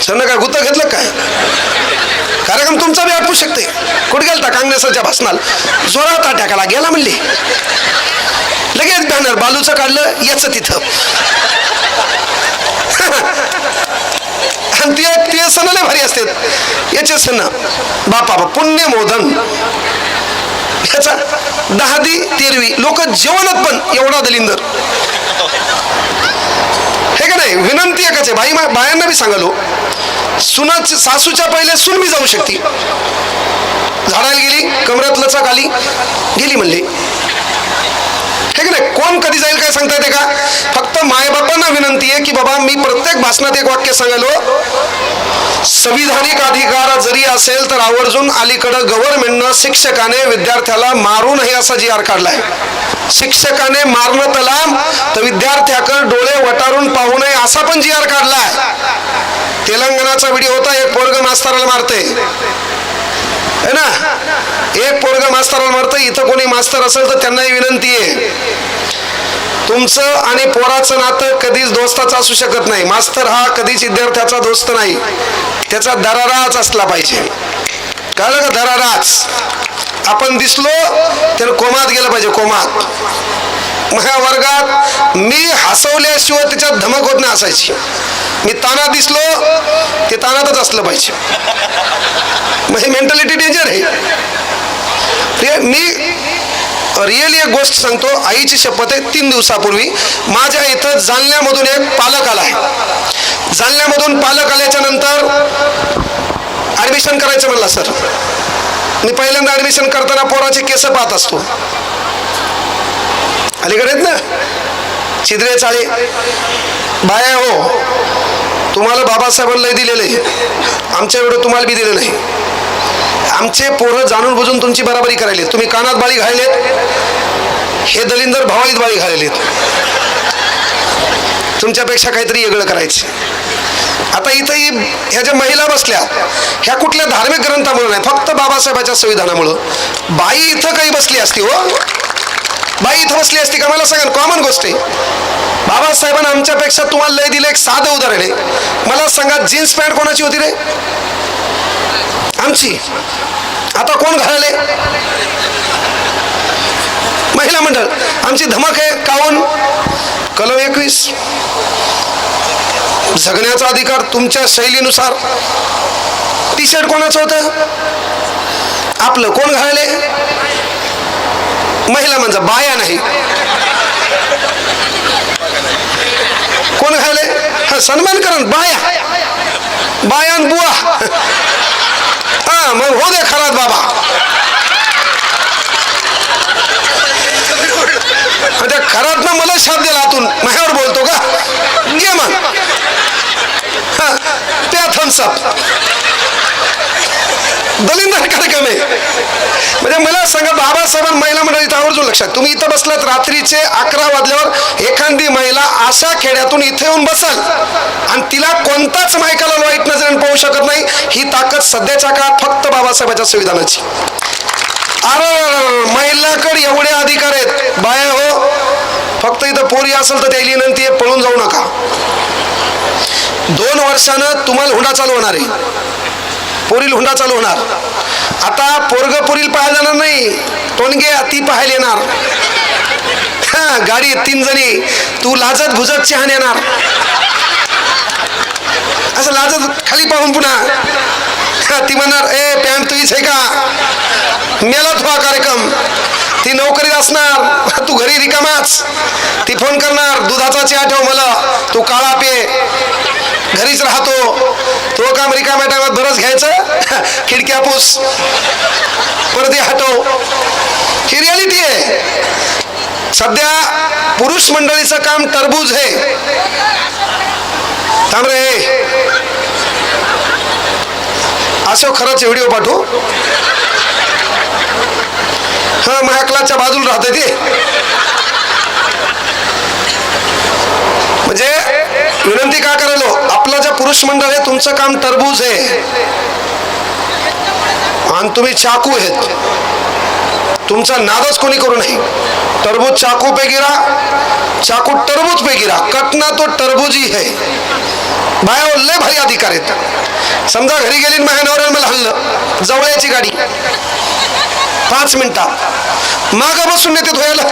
सरनं काय गुत्त घेतलं काय? कार्यक्रम तुमचा बी आटवू शकते. कुठे गेलता काँग्रेसच्या भाषणाला, जोरात अटॅकाला गेला म्हणली, लगेच बॅनर बालूचं काढलं, याचं तिथं. आणि ते सण लय भारी असतात. याचे सण बापा पुण्य मोदन, ह्याचा 10-13 लोक जेवणात पण एवढा दलिंदर, हे का नाही? विनंती एकच आहे, बायांना बी सांगालो, सुनाची सासूच्या पहिले सून बी जाऊ शकते. झाडायला गेली, कमरात लचक आली, गेली म्हणले, हे का नाही? कोण कधी जाईल काय सांगता येते का? फक्त मायबापांना सर्वांना विनंती आहे की बाबा मी प्रत्येक भाषणात एक वाक्य सांगायलो, संविधानिक अधिकार जरी असेल तर आवर्जून अलीकडं गव्हर्नमेंटनं शिक्षकाने विद्यार्थ्याला मारू नये असा जी आर काढलाय. शिक्षकाने मारणं तलाम तर विद्यार्थ्याकडे डोळे वटारून पाहू नये असा पण जी आर काढलाय. तेलंगणाचा व्हिडिओ होता, एक पोरग मास्तराला मारते है ना, एक पोरग मास्तराला मारतं. इथं कोणी मास्तर असेल तर त्यांनाही विनंती आहे, तुमचं आणि पोराचं नातं कधीच दोस्ताचं असू शकत नाही. मास्तर हा कधीच विद्यार्थ्याचा दोस्त नाही, त्याचा दराराच असला पाहिजे. कळलं का? दराराच. आपण दिसलो तर कोमात गेलं पाहिजे, कोमात. माझ्या वर्गात मी हसवल्याशिवाय त्याच्यात धमक होत नाही असायची. मी तानात दिसलो ते तानातच असलं पाहिजे. माझी मेंटॅलिटी डेंजर आहे. मी रिअली एक गोष्ट सांगतो, आईची शपथ आहे. 3 दिवसापूर्वी माझ्या इथं जालन्यामधून एक पालक आलाय. जालन्यामधून पालक आल्याच्या नंतर ऍडमिशन करायचं म्हणला. सर मी पहिल्यांदा ऍडमिशन करताना पोराचे केस पाहत असतो. अलीकडे आहेत ना छिद्रे चाळे बाया, हो तुम्हाला बाबासाहेबांना दिलेलं आहे, आमच्या एवढं तुम्हाला बी दिलं नाही. आमचे पोरं जाणून बुजून तुमची बराबरी करायले. तुम्ही कानात बाळी घालेत, हे दलिंदर भावाळीत बाळी घालेलेत. तुमच्यापेक्षा काहीतरी वेगळं करायचं. आता इथं ह्या ज्या महिला बसल्या, ह्या कुठल्या धार्मिक ग्रंथामुळे नाही, फक्त बाबासाहेबांच्या संविधानामुळं. बाई इथं काही बसली असती, हो बाई इथं बसली असती का? मला सांगा, कॉमन गोष्ट आहे. बाबासाहेबांना आमच्यापेक्षा तुम्हाला लय दिलं. एक साधं उदाहरण आहे. मला सांगा, जीन्स पॅन्ट कोणाची होती रे? आमची. आता कोण घालले? महिला मंडळ. आमची धमक आहे. काऊन? कलम 21, जगण्याचा अधिकार तुमच्या शैलीनुसार. टी शर्ट कोणाचं होतं? आपलं. कोण घालले? महिला म्हणजे बाया नाही. कोण घालले? हा सन्मान करण बाया, बायान बुवा. हा मग हो दे खरात बाबा. त्या खरात ना मला शाप दिला आतून, माझ्यावर बोलतो का? घे मग त्या थम्सअप. दलिंदर कार्यक्रम आहे. म्हणजे मला सांगा, बाबासाहेबांना महिला मंडळी इथं आवर्जून लक्षात. तुम्ही इथं बसलात रात्रीचे 11 वाजल्यावर, एखादी महिला अशा खेड्यातून इथे येऊन बसल आणि तिला कोणताच मायकाला वाईट नजरेने पाहू शकत नाही. ही ताकद सध्याच्या काळात फक्त बाबासाहेबांच्या संविधानाची. अरे महिलाकडे एवढे अधिकार आहेत. बाया हो, फक्त इथं पोरी असेल तर त्याची विनंती आहे, पळून जाऊ नका. 2 वर्षानं तुम्हाला हुंडा चालू होणार आहे. पोरील हुंडा चालू होणार. आता पोरग पोरील पाहायला जाणार नाही, टोनगे ती पाहायला येणार. हा गाडी 3 जणी, तू लाजत भुजत चहान येणार. असं लाजत खाली पाहून पुन्हा ती म्हणणार, ए पॅन्ट तुझीच आहे का? मेला तुझा कार्यक्रम. ती नोकरीत असणार, तू घरी रिकामाच. ती फोन करणार, दुधाचा चहा ठेव मला, तू काळा पे, घरीच राहतो. तो काम रिकाम्या टायमात बरंच घ्यायचं, खिडक्या पूस, पडदे हटव. ही रियालिटी आहे. सध्या पुरुष मंडळीचं काम टरबूज आहे. थांब रे, असं खरंच व्हिडिओ पाठवू. हा माझ्या क्लासच्या बाजूला राहते ते. म्हणजे विनंती का करायलो, आपलं जे पुरुष मंडळ आहे तुमचं काम टरबूज आहे आणि तुम्ही चाकू आहेत. तुमचा नादच कोणी करू नये. टरबूज चाकू पे गिरा, चाकू टरबूज पे गिरा, कटना तो टरबूजी है. बाया लय भारी अधिकार आहेत. समजा घरी गेली, माझ्या नवऱ्याने मला हल्लं, जवळची गाडी 5 मिनिटात मागं बसून नेते धुयाला,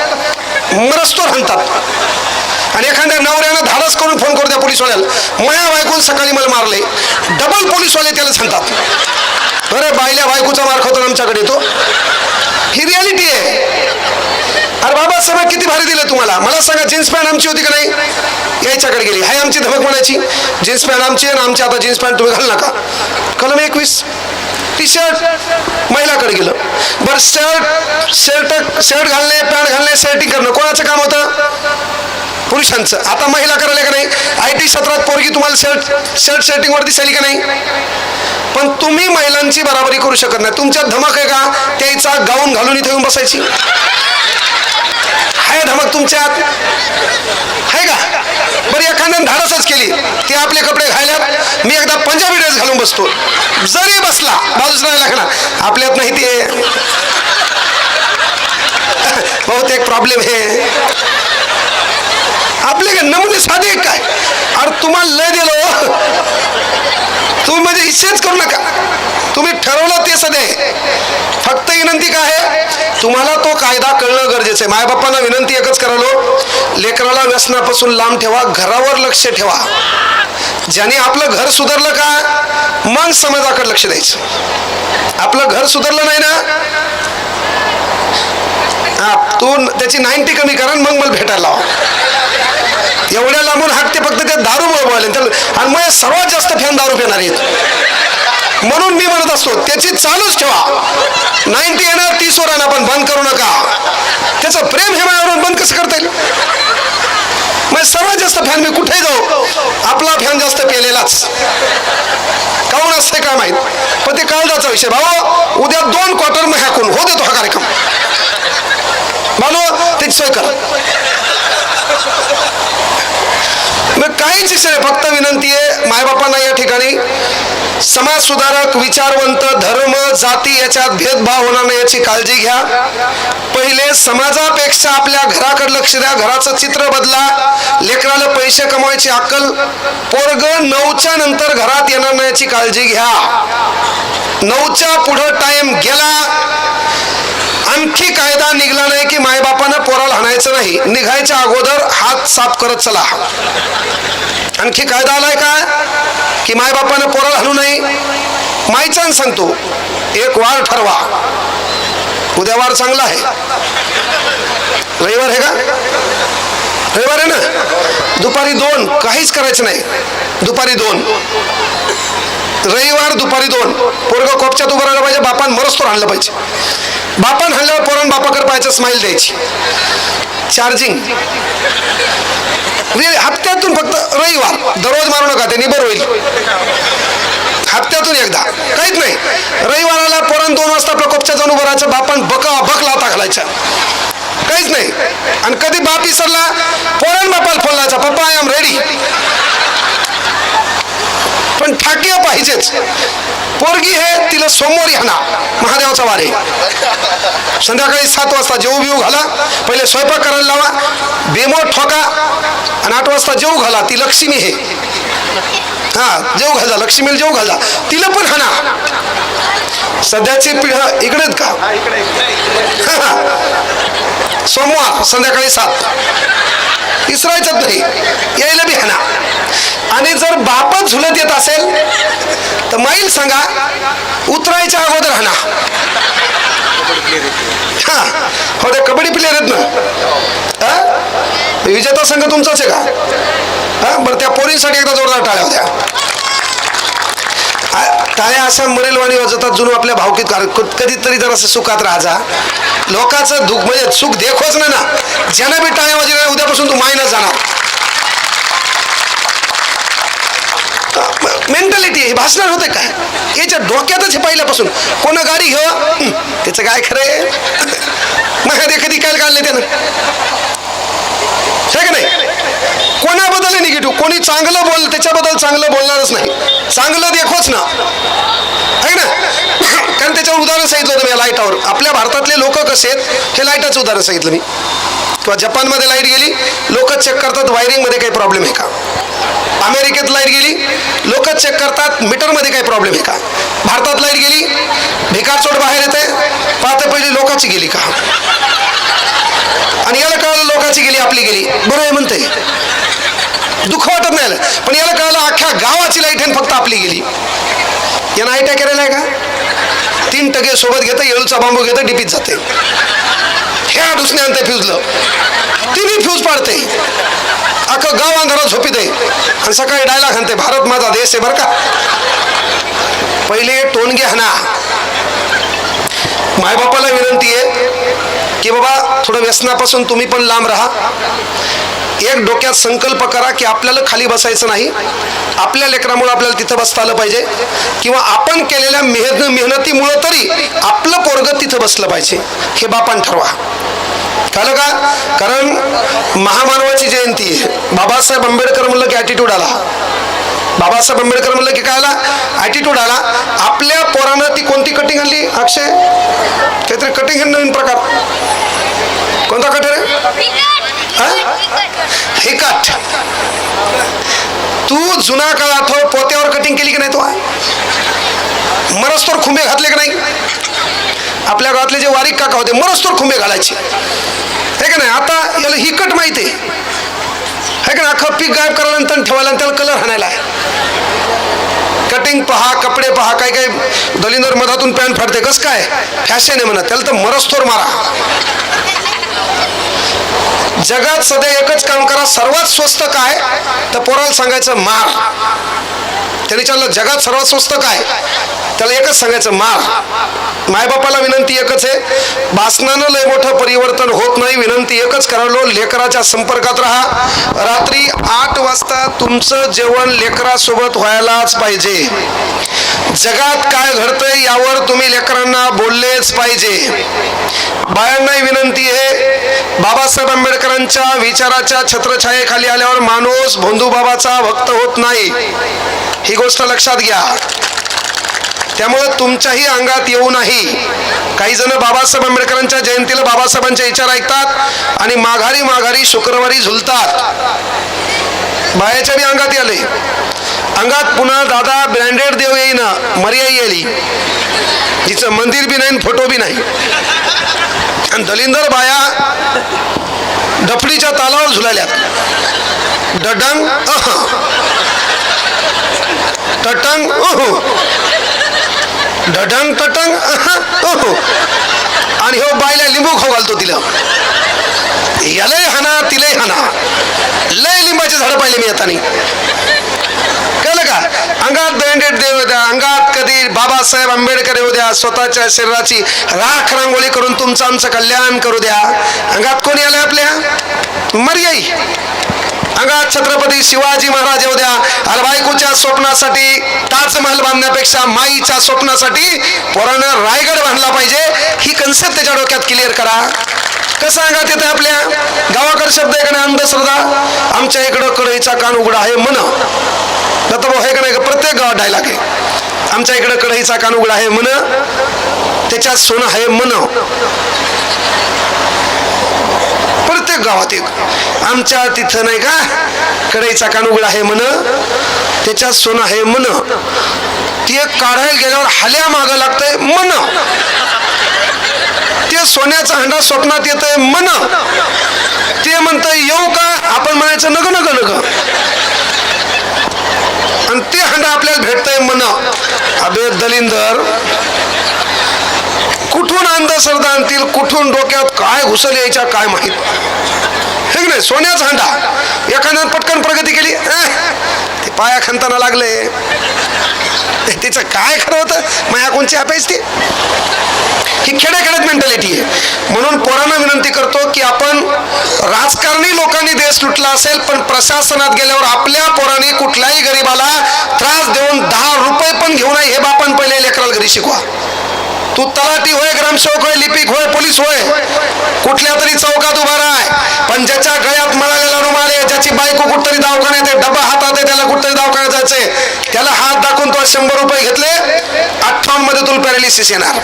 मरस्तोर हाणतात. आणि एखाद्या नवऱ्यानं धाडस करून फोन करू द्या पोलीसवाल्याला, माया बायकोन सकाळी मला मारले, डबल पोलीसवाले त्याला सांगतात, अरे बायल्या बायकोचा मार खातो आमच्याकडे तो. ही रियालिटी आहे. अरे बाबासाहेब किती भारी दिलं तुम्हाला. मला सांगा, जीन्स पॅन्ट आमची होती का नाही? याच्याकडे गेली, हाय आमची धमक म्हणायची. जीन्स पॅन्ट आमची आहे ना, आमची आता जीन्स पॅन्ट तुम्ही घाल नका. कलम 21, टी शर्ट महिलाकडे गेलं. बरं शर्ट घालणे, पॅन्ट घालणे, शर्टिंग करणं कोणाचं काम होतं? पुरुषांचं. आता महिला करायला का नाही, IT क्षेत्रात पोरगी तुम्हाला शर्ट शर्टिंगवर दिसायली का नाही, पण तुम्ही महिलांची बराबरी करू शकत नाही. तुमच्यात धमक आहे का त्याचा गाऊन घालून इथे येऊन बसायची? आहे धमक तुमच्यात? आहे का? बरं एखाद्यानं धाडसच केली, ते आपले कपडे घालल्यात, मी एकदा पंजाबी ड्रेस घालून बसतो, जरी बसला बाजूच नाही लागणार. आपल्यात नाही ते बहुतेक प्रॉब्लेम आहे. आपले काय नमुने साधे काय? अरे तुम्हाला लय दिलो, तुम्ही म्हणजे इच्छेच करू नका, तुम्ही ठरवलं ते सदे. फक्त विनंती काय आहे, तुम्हाला तो कायदा कळणं गरजेचं आहे. मायबापांना विनंती एकच करालो, लेकराला व्यसनापासून लांब ठेवा, घरावर लक्ष ठेवा. ज्याने आपलं घर सुधारलं का मग समाजाकडे लक्ष द्यायचं. आपलं घर सुधारलं नाही ना, तू त्याची 90 कमी करा मग मला भेटायला लावा. एवढ्या लांबून हाकते फक्त ते दारू बोलले, आणि मग सर्वात जास्त फॅन दारू पिणार आहेत. म्हणून मी म्हणत असतो त्याची चालूच ठेवा. 90 येणार 30 वर आणा, पण बंद करू नका. त्याचं प्रेम हे माझ्यावर बंद कसं करता येईल? मग सर्वात जास्त फॅन मी कुठे जाऊ, आपला फॅन जास्त पेलेलाच काऊन असते काय माहित, पण ते काळजाचा विषय. भाऊ उद्या 2 क्वार्टर मग हाकून हो देतो हा कार्यक्रम, भाऊ त्याची सोय करा. मग काहीच विषय, फक्त विनंती आहे मायबापांना या ठिकाणी समाज सुधारक, विचारवंत, धर्म, जाती याच्यात भेदभाव होणार नाही याची काळजी घ्या. पहिले समाजापेक्षा आपल्या घराकडे लक्ष द्या, घराचं चित्र बदला. लेकराला पैसे कमवायची अक्कल, पोरग 9च्या नंतर घरात येणार नाही याची काळजी घ्या. 9च्या पुढं टाइम गेला, आणखी कायदा निघला नाही की मायबापानं पोराला हाणायचं नाही, निघायच्या अगोदर हात साफ करत चला. आणखी कायदा आलाय का की मायबापानं पोराला हाणू नये. मायचान सांगतो, एक वार ठरवा. उद्या वार चांगला आहे, रविवार आहे का? रविवार आहे ना, दुपारी 2 काहीच करायचं नाही. दुपारी 2 रविवार दुपारी 2 पोरग कोपच्यात उभं राहिलं पाहिजे, बापान मरस्तोर आणलं पाहिजे. बापान हल्ल्यावर पोरान बापाकडे पाहायचं, स्माईल द्यायची. चार्जिंग हप्त्यातून फक्त रविवार, दररोज मारू नका, ते निबर होईल. हप्त्यातून एकदा, काहीच नाही. रविवाराला पोरान 2 वाजता आपल्या कोपच्यात जाऊन उभं राहायचं, बापान बक लाता घालायच्या, काहीच नाही. आणि कधी बाप विसरला, पोरान बापाला फोन लावायचा, पप्पा आय एम रेडी. पण ठाकिया पाहिजेच. पोरगी हे तिला सोमवारी हाना, महादेवाचा वार आहे. संध्याकाळी 7 वाजता जेऊ बिऊ घाला, पहिले स्वयंपाक करायला लावा, बेमोट ठोका, आणि 8 वाजता जेऊ घाला. ती लक्ष्मी हे, हा जेऊ घाला, लक्ष्मीला जेऊ घाला, तिला पण हाना. सध्याची पिढी इकडेच का? सोमवार संध्याकाळी 7 विसरायचंच नाही, यायला बी हाना. आणि जर बापच झुलत येत असेल तर माईल सांगा, उतरायच्या अगोदर हाना. हा हो, ते कबड्डी प्लेयर आहेत ना, विजेता संघ तुमचाच आहे का? हा बरं, त्या पोरींसाठी एकदा जोरदार टाळ्या होत्या. टाळ्या अशा मरेलवाणी वाजवतात जुनू आपल्या भावकीत. कधीतरी जर असं सुखात राहायचा, लोकांचं दुःख म्हणजे सुख देखोच नाही ना. ज्यांना बी टाळ्या वाजवल्या उद्यापासून तू मायनच जाणार. मेंटॅलिटी भासणार होते काय याच्या डोक्यातच हे पहिल्यापासून. कोणा गाडी घ्यावं त्याचं काय खरंय, मग कधी काय काढले त्यानं, हे का नाही? कोणाबद्दल निगेटिव्ह, कोणी चांगलं बोल त्याच्याबद्दल चांगलं बोलणारच नाही, चांगलं देखोच ना, आहे ना. कारण त्याच्यावर उदाहरण सांगितलं होतं मी लाईटावर. आपल्या भारतातले लोक कसे आहेत हे लाईटाचं उदाहरण सांगितलं मी. किंवा जपानमध्ये लाईट गेली, लोक चेक करतात वायरिंगमध्ये काही प्रॉब्लेम आहे का. अमेरिकेत लाईट गेली, लोक चेक करतात मीटरमध्ये काही प्रॉब्लेम आहे का. भारतात लाईट गेली, भिकार चोट बाहेर येते, पाहते पहिली लोकांची गेली का. आणि याला कळलं लोकांची गेली आपली गेली, बरं आहे म्हणते, दुःख वाटत नाही. पण याला कळलं अख्ख्या गावाची लाईट आहे फक्त आपली गेली. यानं आयट्या केलेला आहे का? 3 टगे सोबत घेतं, येळूचा बांबू घेतं, डिपीत जाते, ह्या दुसऱ्या आणते फ्यूजलं, तिन्ही फ्यूज पाडते, अख्खं गाव अंधारात झोपीत आहे, आणि सकाळी डायलॉग आणते, भारत माझा देश आहे बरं का. पहिले टोनगे हाना. मायबापाला विनंती आहे, की बाबा थोडं व्यसनापासून तुम्ही पण लांब राहा. एक डोक्यात संकल्प करा की आपल्याला खाली बसायचं नाही, आपल्या लेकरामुळे आपल्याला तिथं बसता आलं पाहिजे, किंवा आपण केलेल्या मेहनतीमुळं तरी आपलं पोरगं तिथं बसलं पाहिजे. हे बापान ठरवा. कळलं का? कारण महामानवाची जयंती आहे. बाबासाहेब आंबेडकर म्हणलं की ॲटिट्यूड आला. बाबासाहेब आंबेडकर म्हणलं की काय आला? ॲटिट्यूड आला. आपल्या पोरानं ती कोणती कटिंग आणली अक्षय? काहीतरी कटिंग आहे नवीन प्रकार. कोणता कट रे? हे कट. तू जुना काळात हो पोत्यावर कटिंग केली की नाही? तू मरस्तोर खुंबे घातले की नाही? आपल्या गावातले जे वारीक काका होते मरस्तोर खुंबे घालायचे, हे का नाही? आता याला ही कट माहिती आहे का ना? अख्खं पीक गायब करायला आणि ठेवायला आणि त्याला कलर हाणायला. कटिंग पहा, कपडे पहा. काही काही दलिंदर मधातून पॅन्ट फाडते. कसं काय? फॅशन आहे म्हणा. त्याला तर मरस्तोर मारा. जगात सध्या एकच काम करा, सर्वात स्वस्त काय तर पोराला सांगायचं मार. त्याने विचारलं जगात सर्वात स्वस्त काय, त्याला एकच सांगायचं मार. मायबापाला विनंती एकच आहे, भाषणानं लय मोठं परिवर्तन होत नाही. विनंती एकच करालो, लेकराच्या संपर्कात राहा. रात्री 8 वाजता तुमचं जेवण लेकरासोबत व्हायलाच पाहिजे. जगात काय घडतंय यावर तुम्ही लेकरांना बोललेच पाहिजे. बायांनाही विनंती आहे, बाबासाहेब आंबेडकरांच्या विचाराच्या छत्रछायेखाली आल्यावर माणूस भोंदूबाबाचा भक्त होत नाही, ही गोष्ट लक्षात घ्या. त्यामुळे तुमच्याही अंगात येऊ नाही. काही जण बाबासाहेब आंबेडकरांच्या जयंतीला बाबासाहेबांचे विचार ऐकतात आणि माघारी माघारी शुक्रवारी झुलतात. बायाच्या बी अंगात आले. अंगात पुन्हा दादा ब्रँडेड देव येईना, मर्याई येली, तिचं मंदिर बी नाही, फोटो बी नाही. आणि दलिंदर बाया डफडीच्या तालावर झुलाल्यात. डडंग टटंग डडंग टटंग आणि हो बायला लिंबू खाऊ घालतो तिला. यालाही हाना तिलाही हाना. लय लिंबाचे झाडं पाहिले मी आता. कळलं का? अंगात ब्रँडेड देव द्या, अंगात कधी बाबासाहेब आंबेडकर येऊ द्या, स्वतःच्या शरीराची राख रांगोळी करून तुमचं आमचं कल्याण करू द्या. अंगात कोणी आलंय आपल्या? मर्याई. अंगात छत्रपती शिवाजी महाराज येऊ द्या. अरे बायकोच्या स्वप्नासाठी ताजमहल बांधण्यापेक्षा माईच्या स्वप्नासाठी पोरानं रायगड बांधला पाहिजे. ही कन्सेप्ट त्याच्या डोक्यात क्लिअर करा. कसं अंगात येतं आपल्या? गावाकडे शब्द आहे का नाही? अंधश्रद्धा. आमच्या इकडं कढईचा कान उघडा आहे म्हण. दत्तभाऊ आहे का नाही? प्रत्येक गावात डायलॉग आहे. आमच्या इकडं कढईचा कान उघडा आहे म्हण, त्याच्यात सोनं आहे म्हण. प्रत्येक गावात एक. आमच्या तिथं नाही का कढईचा कान उघडा आहे म्हण, त्याच्यात सोनं आहे म्हण. ते काढायला गेल्यावर हाल्या मागं लागतंय म्हण. ते सोन्याचा हंडा स्वप्नात येतंय म्हण. ते म्हणतंय येऊ का? आपण म्हणायचं नग नग नग. आणि ते हंडा आपल्याला भेटतंय म्हण. अबे दलिंदर, कुठून अंधश्रद्धा आणतील, कुठून डोक्यात काय घुसल यायच्या काय माहित, हे की नाही? सोन्याचा हंडा. एखाद्यानं पटकन प्रगती केली, ते पाया खणताना लागले, तिचं काय खरं होतं? माया कोणची अपेक्षा ती? ही खेड्याखेड्यात मेंटॅलिटी आहे. म्हणून पोरांना विनंती करतो की आपण, राजकारणी लोकांनी देश लुटला असेल, पण प्रशासनात गेल्यावर आपल्या पोरांनी कुठल्याही गरीबाला त्रास देऊन 10 रुपये पण घेऊ नये, हे बापान पहिले लेकराला घरी शिकवा. तू तलाठी होय, ग्रामसेवक होय, लिपिक होय, पोलीस होय, कुठल्या तरी चौकात उभा राह, पण ज्याच्या गळ्यात मळालेला रुमाल आहे, ज्याची बायको कुठतरी दवाखान्यात आहे, डबा हातात आहे, त्याला कुठतरी दवाखान्यात जायचंय, त्याला हात दाखवून तो 100 रुपये घेतले, 8 मध्ये तुला पॅरालिसिस येणार.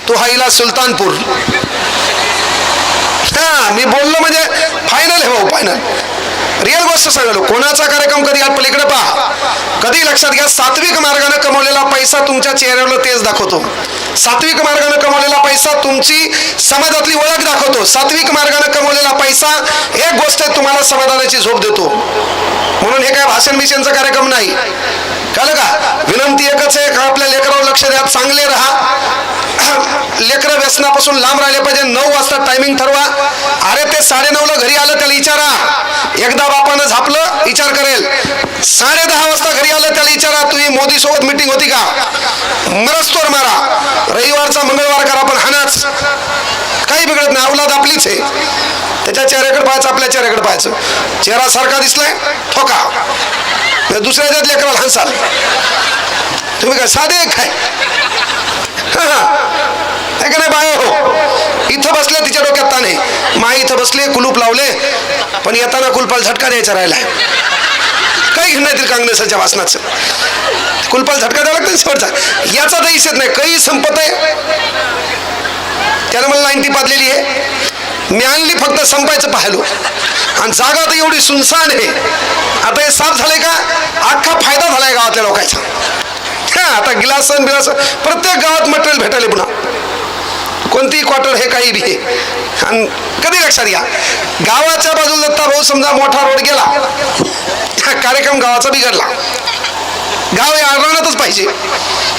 तो हाईला सुलतानपूर. हा मी बोललो म्हणजे फायनल आहे भाऊ, फायनल. रिअल गोष्ट सांगलो. कोणाचा कार्यक्रम कधी आज पलीकडे पहा. कधी लक्षात घ्या, सात्विक मार्गाने कमवलेला पैसा तुमच्या चेहऱ्यावर तेज दाखवतो. सात्विक मार्गाने कमवलेला पैसा तुमची समाजातली ओळख दाखवतो. सात्विक मार्गाने कमवलेला पैसा एक गोष्ट तुम्हाला समाधानाची झोप देतो. म्हणून हे काय भाषण बिषणचा कार्यक्रम नाही. कळलं का? विनंती एकच आहे का आपल्या लेकरावर लक्ष द्या, चांगले राहा. लेकरं व्यसनापासून लांब राहिले पाहिजे. 9 वाजता टायमिंग ठरवा. अरे ते 9:30ला घरी आलं, त्याला विचारा. एकदा बापानं झापलं विचार करेल. 10:30 वाजता घरी आलं, त्याला विचारा तुम्ही मोदी सोबत मीटिंग होती का? मरस्तोर मारा. रविवारचा मंगळवार करा, पण हानाच. काय काही बिघडत नाही, अवलाद आपलीच आहे. त्याच्या चेहऱ्याकडे पाहायचं, आपल्या चेहऱ्याकडे पाहायचं. चेहरा सारखा दिसलाय ठोका, दुसऱ्याच्याच लेकराला हंसाल. तुम्ही काय साधे काय? का नाही बाय हो? इथं बसले, तिच्या डोक्यात ताण आहे. माई इथं बसले, कुलूप लावले, पण येताना कुलपाल झटका द्यायचा राहिलाय. काही घेणार येतील काँग्रेसच्या वासनाचं, कुलपाल झटका द्यावा लागतं शेवटचा. याचा तर इशेत नाही, काही संपत आहे. त्यानं मला 90 पाजलेली आहे, मी आणली फक्त संपायचं पाहिलो. आणि जागा तर एवढी सुनसान आहे. आता हे साफ झालंय का? अख्खा फायदा झालाय गावातल्या लोकांचा. आता गिलास बिलास प्रत्येक गावात मटेरियल भेटायला पुन्हा, कोणतीही क्वार्टर हे काही बी. आणि कधी लक्षात घ्या, गावाच्या बाजूला दत्ता भाऊ समजा मोठा रोड गेला, कार्यक्रम गावाचा बिघडला. गाव हे आरणातच पाहिजे,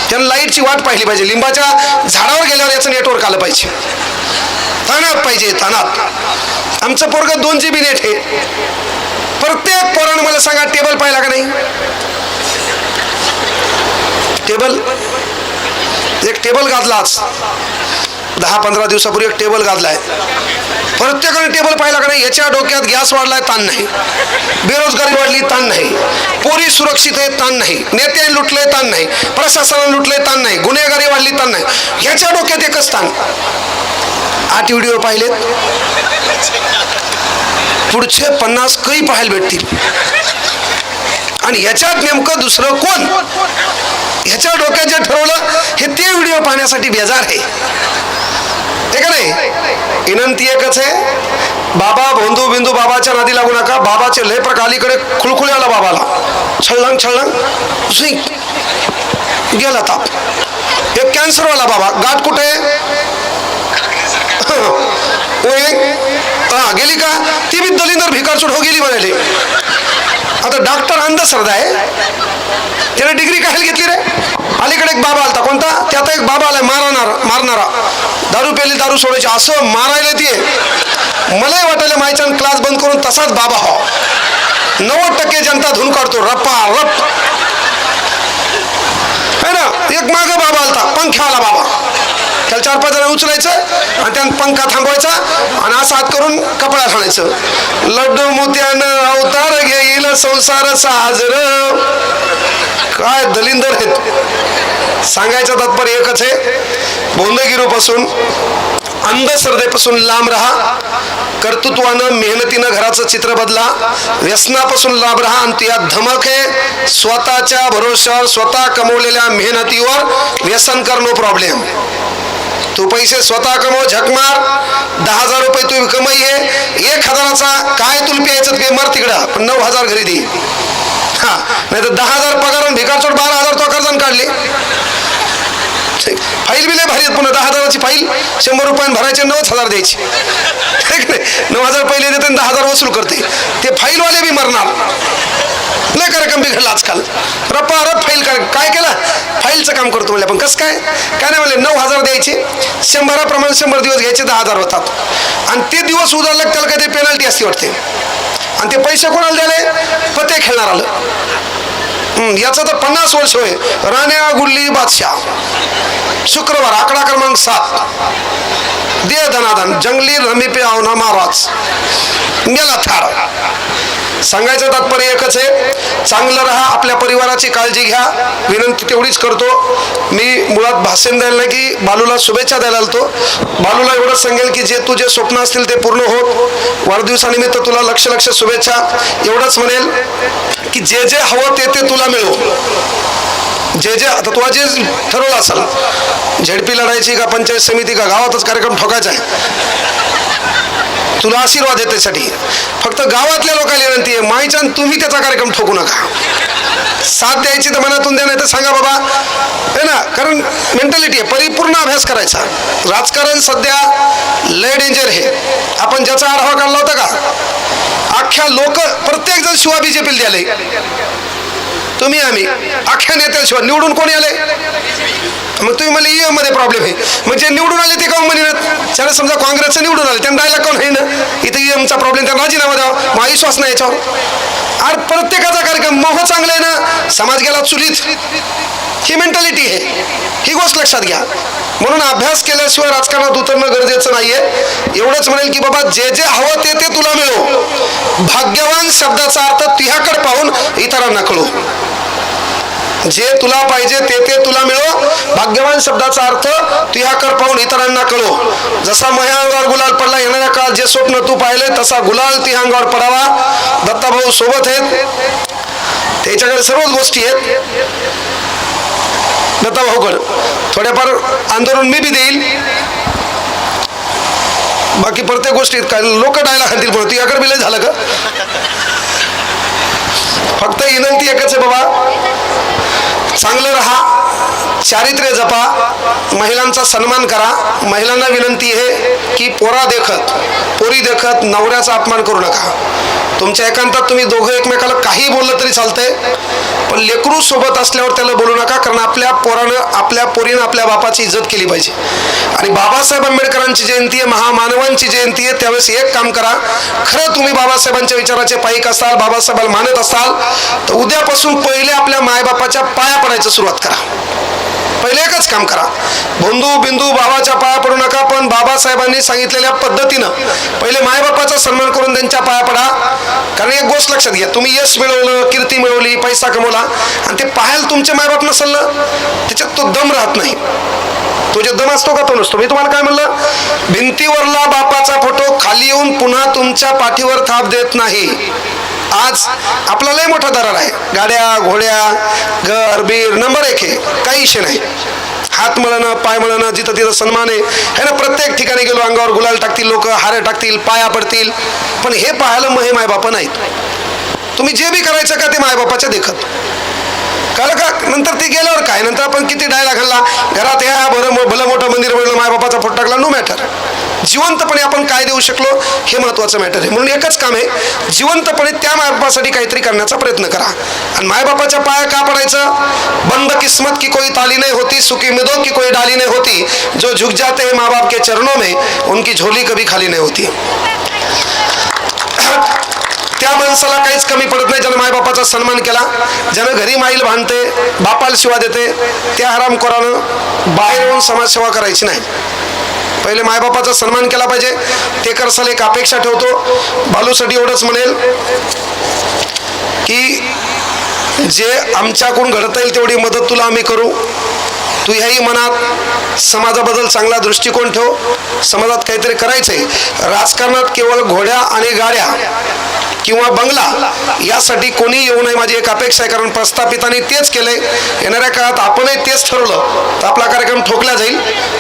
त्यानं लाईटची वाट पाहिली पाहिजे. लिंबाच्या झाडावर गेल्यावर याचं नेटवर्क आलं पाहिजे, तानात पाहिजे, तानात. आमचं पोरगं 2 GB नेट आहे. प्रत्येक पोरानं मला सांगा टेबल पाहिला का नाही? टेबल, एक टेबल गाजला आज 10-15 दिवसापूर्वी, एक टेबल गाजलाय. प्रत्येकाने टेबल पाहिला का नाही? याच्या डोक्यात गॅस वाढलाय, ताण नाही. बेरोजगारी वाढली, ताण नाही. पोरी सुरक्षित आहे, ताण नाही. नेत्याने लुटले, ताण नाही. प्रशासनाने लुटले, ताण नाही. गुन्हेगारी वाढली, ताण नाही. याच्या डोक्यात एकच ताण. 8 व्हिडिओ पाहिलेत, पुढचे 50 काही पाहायला भेटतील. आणि याच्यात नेमकं दुसरं कोण? ह्याच्या डोक्यात जे ठरवलं हे ते व्हिडिओ पाहण्यासाठी बेजार आहे. ते का नाही? विनंती एकच आहे, बाबा भोंदू बिंदू बाबाच्या नादी लागू नका. बाबाचे लय प्रकार, अलीकडे खुळखुळे आला बाबाला, छळलं गेला ताप. एक कॅन्सरवाला बाबा, गाठ कुठे? गेली का? ती बी दलिंदर भिकारचोट हो गेली म्हणाले. आता डॉक्टर अंधश्रद्धा आहे, त्याने डिग्री काय घेतली रे? अलीकडे एक बाबा आलता, कोणता? त्यात एक बाबा आलाय मारणारा. दारू प्यायली, दारू सोडायची, असं मारायला ते. मलाही वाटायला मायच्यान क्लास बंद करून तसाच बाबा हो. 90% जनता धुन काढतो रप्पा रप है ना. एक माग बाबा आलता, पंख्यावाला बाबा. त्याला 4-5 जण उचलायचं आणि त्यानं पंखा थांबवायचा आणि असं हात करून कपड्यात आणायचं. लड्डू मोत्यानं अवतार घेईल संसार साजर. काय दलिंदर आहेत. सांगायचं तात्पर्य एकच आहे, भोंदगिरीपासून, अंधश्रद्धेपासून लांब राहा. कर्तृत्वानं, मेहनतीनं घराचं चित्र बदला. व्यसनापासून लांब राहा. आणि यात धमक आहे, स्वतःच्या भरोश्यावर, स्वतः कमवलेल्या मेहनतीवर व्यसन कर, नो प्रॉब्लेम. तू पैसे स्वतः कमव, झक मार. 10,000 रुपये तू कमाई आहे, 1,000चा काय तुला प्यायचं ते मर तिकडं, पण 9,000 घरी दे. हा, नाही तर 10,000 पगार आणि भिकारचोट 12,000 तो कर्जान काढले. फाईल बी लय भारी, पुन्हा 10,000ची फाईल 100 रुपयानं भरायचे, 9,000 द्यायची. 9,000 पहिले देते, 10,000 वसूल करते. ते फाईलवाले बी मरणार. लय कार्यक्रम बिघडला आजकाल. रप्पा रप फाईल काय केलं? फाईलचं काम करतो म्हणले. पण कसं काय? काय नाही म्हणले, 9,000 द्यायचे, 100प्रमाणे 100 दिवस घ्यायचे, 10,000 होतात. आणि ते दिवस उजाडले त्याला काही पेनल्टी असते वाटते. आणि ते पैसे कोणाला द्याले? पते खेळणार आलं. याचा तर 50 वर्ष होय. राण्या गुल्ली बादशाह, शुक्रवार, आकडा क्रमांक 7, दे धनाधन, जंगली रमी पे आवना महाराज, गेला थार. सांगायचं तात्पर्य एकच आहे, चांगलं राहा, आपल्या परिवाराची काळजी घ्या. विनंती तेवढीच करतो. मी मुळात भाषण द्यायला नाही की बालूला शुभेच्छा द्यायला आलतो. बालूला एवढंच सांगेल की जे तुझे स्वप्न असतील ते पूर्ण होत. वाढदिवसानिमित्त तुला लक्ष शुभेच्छा. एवढंच म्हणेल की जे जे हवं ते तुला मिळो. जे आता तुला जे ठरवलं असेल, झेडपी लढायची का, पंचायत समिती का, गावातच कार्यक्रम ठोकायचा आहे, तुला आशीर्वाद आहे त्यासाठी. फक्त गावातल्या लोकांना विनंती आहे, माईच्या तुम्ही त्याचा कार्यक्रम ठोकू नका. साथ द्यायची तर मनातून द्या, नाही तर सांगा बाबा, है ना. कारण मेंटॅलिटी आहे, परिपूर्ण अभ्यास करायचा. राजकारण सध्या लय डेंजर आहे. आपण ज्याचा आढावा काढला होता का, अख्ख्या लोक प्रत्येक जण शिवा बीजेपीला द्याले. तुम्ही आम्ही अख्ख्या नेत्याशिवाय निवडून कोणी आले? मग तुम्ही मला ईएम मध्ये प्रॉब्लेम आहे. मग जे निवडून आले ते काऊन म्हणत? त्याला समजा काँग्रेसचं निवडून आले, त्यांना राहिला कोण आहे ना? इथं ईएमचा प्रॉब्लेम, त्यांना राजीनामा द्यावा. मग विश्वास नाही याच्यावर. अरे प्रत्येकाचा कार्यक्रम मोह चांगला आहे ना, समाज गेला चुलीत, ही मेंटॅलिटी आहे. ही गोष्ट लक्षात घ्या. म्हणून अभ्यास केल्याशिवाय राजकारणात उतरणं गरजेचं नाहीये. एवढंच म्हणेल की बाबा जे जे हवं ते ते तुला मिळो. भाग्यवान शब्दाचा अर्थ तुझ्याकडे पाहून इतरांना कळो. जे तुला पाहिजे ते ते तुला मिळो. भाग्यवान शब्दाचा अर्थ तुझ्याकडे पाहून इतरांना कळो. जसा माझ्या अंगावर गुलाल पडला, येणाऱ्या काळात जे स्वप्न तू पाहिले तसा गुलाल तुझ्या अंगावर पडावा. दत्ताभाऊ सोबत आहेत, त्याच्याकडे सर्वच गोष्टी आहेत. दत्ताभाऊकडे थोड्याफार आंदोलन मी बी देईल. बाकी प्रत्येक गोष्टीत काय लोक डायला खातील, पण तुझ्याकडे बी लय झालं का? फक्त विनंती एकच आहे बाबा, चांगलं राहा, चारित्र्य जपा, महिलांचा सन्मान करा. महिलांना विनंती आहे की पोरी देखत नवऱ्याचा अपमान करू नका. तुमच्या एकांतात तुम्ही दोघं एकमेकाला काही बोललं तरी चालतंय, पण लेकरू सोबत असल्यावर त्याला बोलू नका. कारण आपल्या पोरीनं आपल्या बापाची इज्जत केली पाहिजे. आणि बाबासाहेब आंबेडकरांची जयंती आहे, महामानवांची जयंती आहे, त्यावेळेस एक काम करा. खरं तुम्ही बाबासाहेबांच्या विचाराचे पाईक असाल, बाबासाहेबांना मानत असाल, तर उद्यापासून पहिले आपल्या मायबापाच्या पाया पडायचं सुरुवात करा. पहिले एकच काम करा, बिंदू बाबाच्या पाया पडू नका, पण बाबासाहेबांनी सांगितलेल्या पद्धतीनं पहिले मायबापाचा सन्मान करून त्यांच्या पाया पडा. कारण एक गोष्ट लक्षात घ्या, तुम्ही यश मिळवलं, कीर्ती मिळवली, पैसा कमवला, आणि ते पाहायला तुमचे मायबाप नसेल ना, त्याच्यात तो दम राहत नाही. तो जे दम असतो का तो नसतो. मी तुम्हाला काय म्हणलं, भिंतीवरला बापाचा फोटो खाली येऊन पुन्हा तुमच्या पाठीवर थाप देत नाही. आज आपला लय मोठा दरार आहे, गाड्या घोड्या घर बीर नंबर 1 आहे, काही विषय नाही. हात मळणं पाय मळणं, जिथं तिथं सन्मान आहे ना. प्रत्येक ठिकाणी गेलो अंगावर गुलाल टाकतील लोक, हारे टाकतील, पाया पडतील, पण हे पाहायला मग हे मायबापा नाहीत. तुम्ही जे बी करायचं का ते मायबापाच्या देखत कळलं का? नंतर ते गेल्यावर काय, नंतर आपण किती डायला घालला घरात, ह्या भलं मोठं मंदिर बनलं, मायबापाचा फोटो टाकला, नो मॅटर. जिवंतपणे आपण काय देऊ शकलो हे महत्वाचं मॅटर आहे. म्हणून एकच काम आहे, जिवंतपणे त्या मायबापासाठी काहीतरी करण्याचा प्रयत्न करा. आणि मायबापाच्या पाया का पडायचं? बंद किस्मत की कोई ताली नहीं होती, सुखी उम्मीदों की कोई डाली नहीं होती, जो झुक जाते हैं माँ बाप के चरणों में उनकी झोली कभी खाली नहीं होती. त्या माणसाला काहीच कमी पडत नाही ज्यानं मायबापाचा सन्मान केला, ज्यानं घरी माईल भांडते, बापाला शिवा देते. त्या हरामखोरानं बाहेर येऊन समाजसेवा करायची नाही. पहिले मायबापाचा सन्मान केला पाहिजे. ते करसाल एक अपेक्षा ठेवतो. बालूसाठी एवढंच म्हणेल की जे आमच्याकडून घडता येईल तेवढी मदत तुला आम्ही करू. तू ह्याही मनात समाजाबद्दल चांगला दृष्टिकोन ठेव. समाजात काहीतरी करायचंय. राजकारणात केवळ घोड्या आणि गाड्या किंवा बंगला यासाठी कोणी येऊ नये माझी एक अपेक्षा आहे. कारण प्रस्थापितांनी तेच केलंय. येणाऱ्या काळात आपणही तेच ठरवलं तर आपला कार्यक्रम ठोकला जाईल.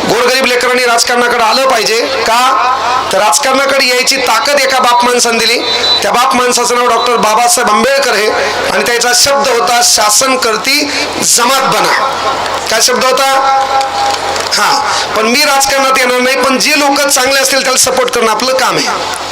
गोरगरीब लेकरांनी राजकारणाकडे आलं पाहिजे. का तर राजकारणाकडे यायची ताकद एका बाप माणसाने दिली. त्या बाप माणसाचं नाव डॉक्टर बाबासाहेब आंबेडकर आहे. आणि त्याचा शब्द होता, शासन करती जमात बना. काय शब्द होता? हा. पण मी राजकारणात येणार नाही, पण जे लोक चांगले असतील त्याला सपोर्ट करणं आपलं काम आहे.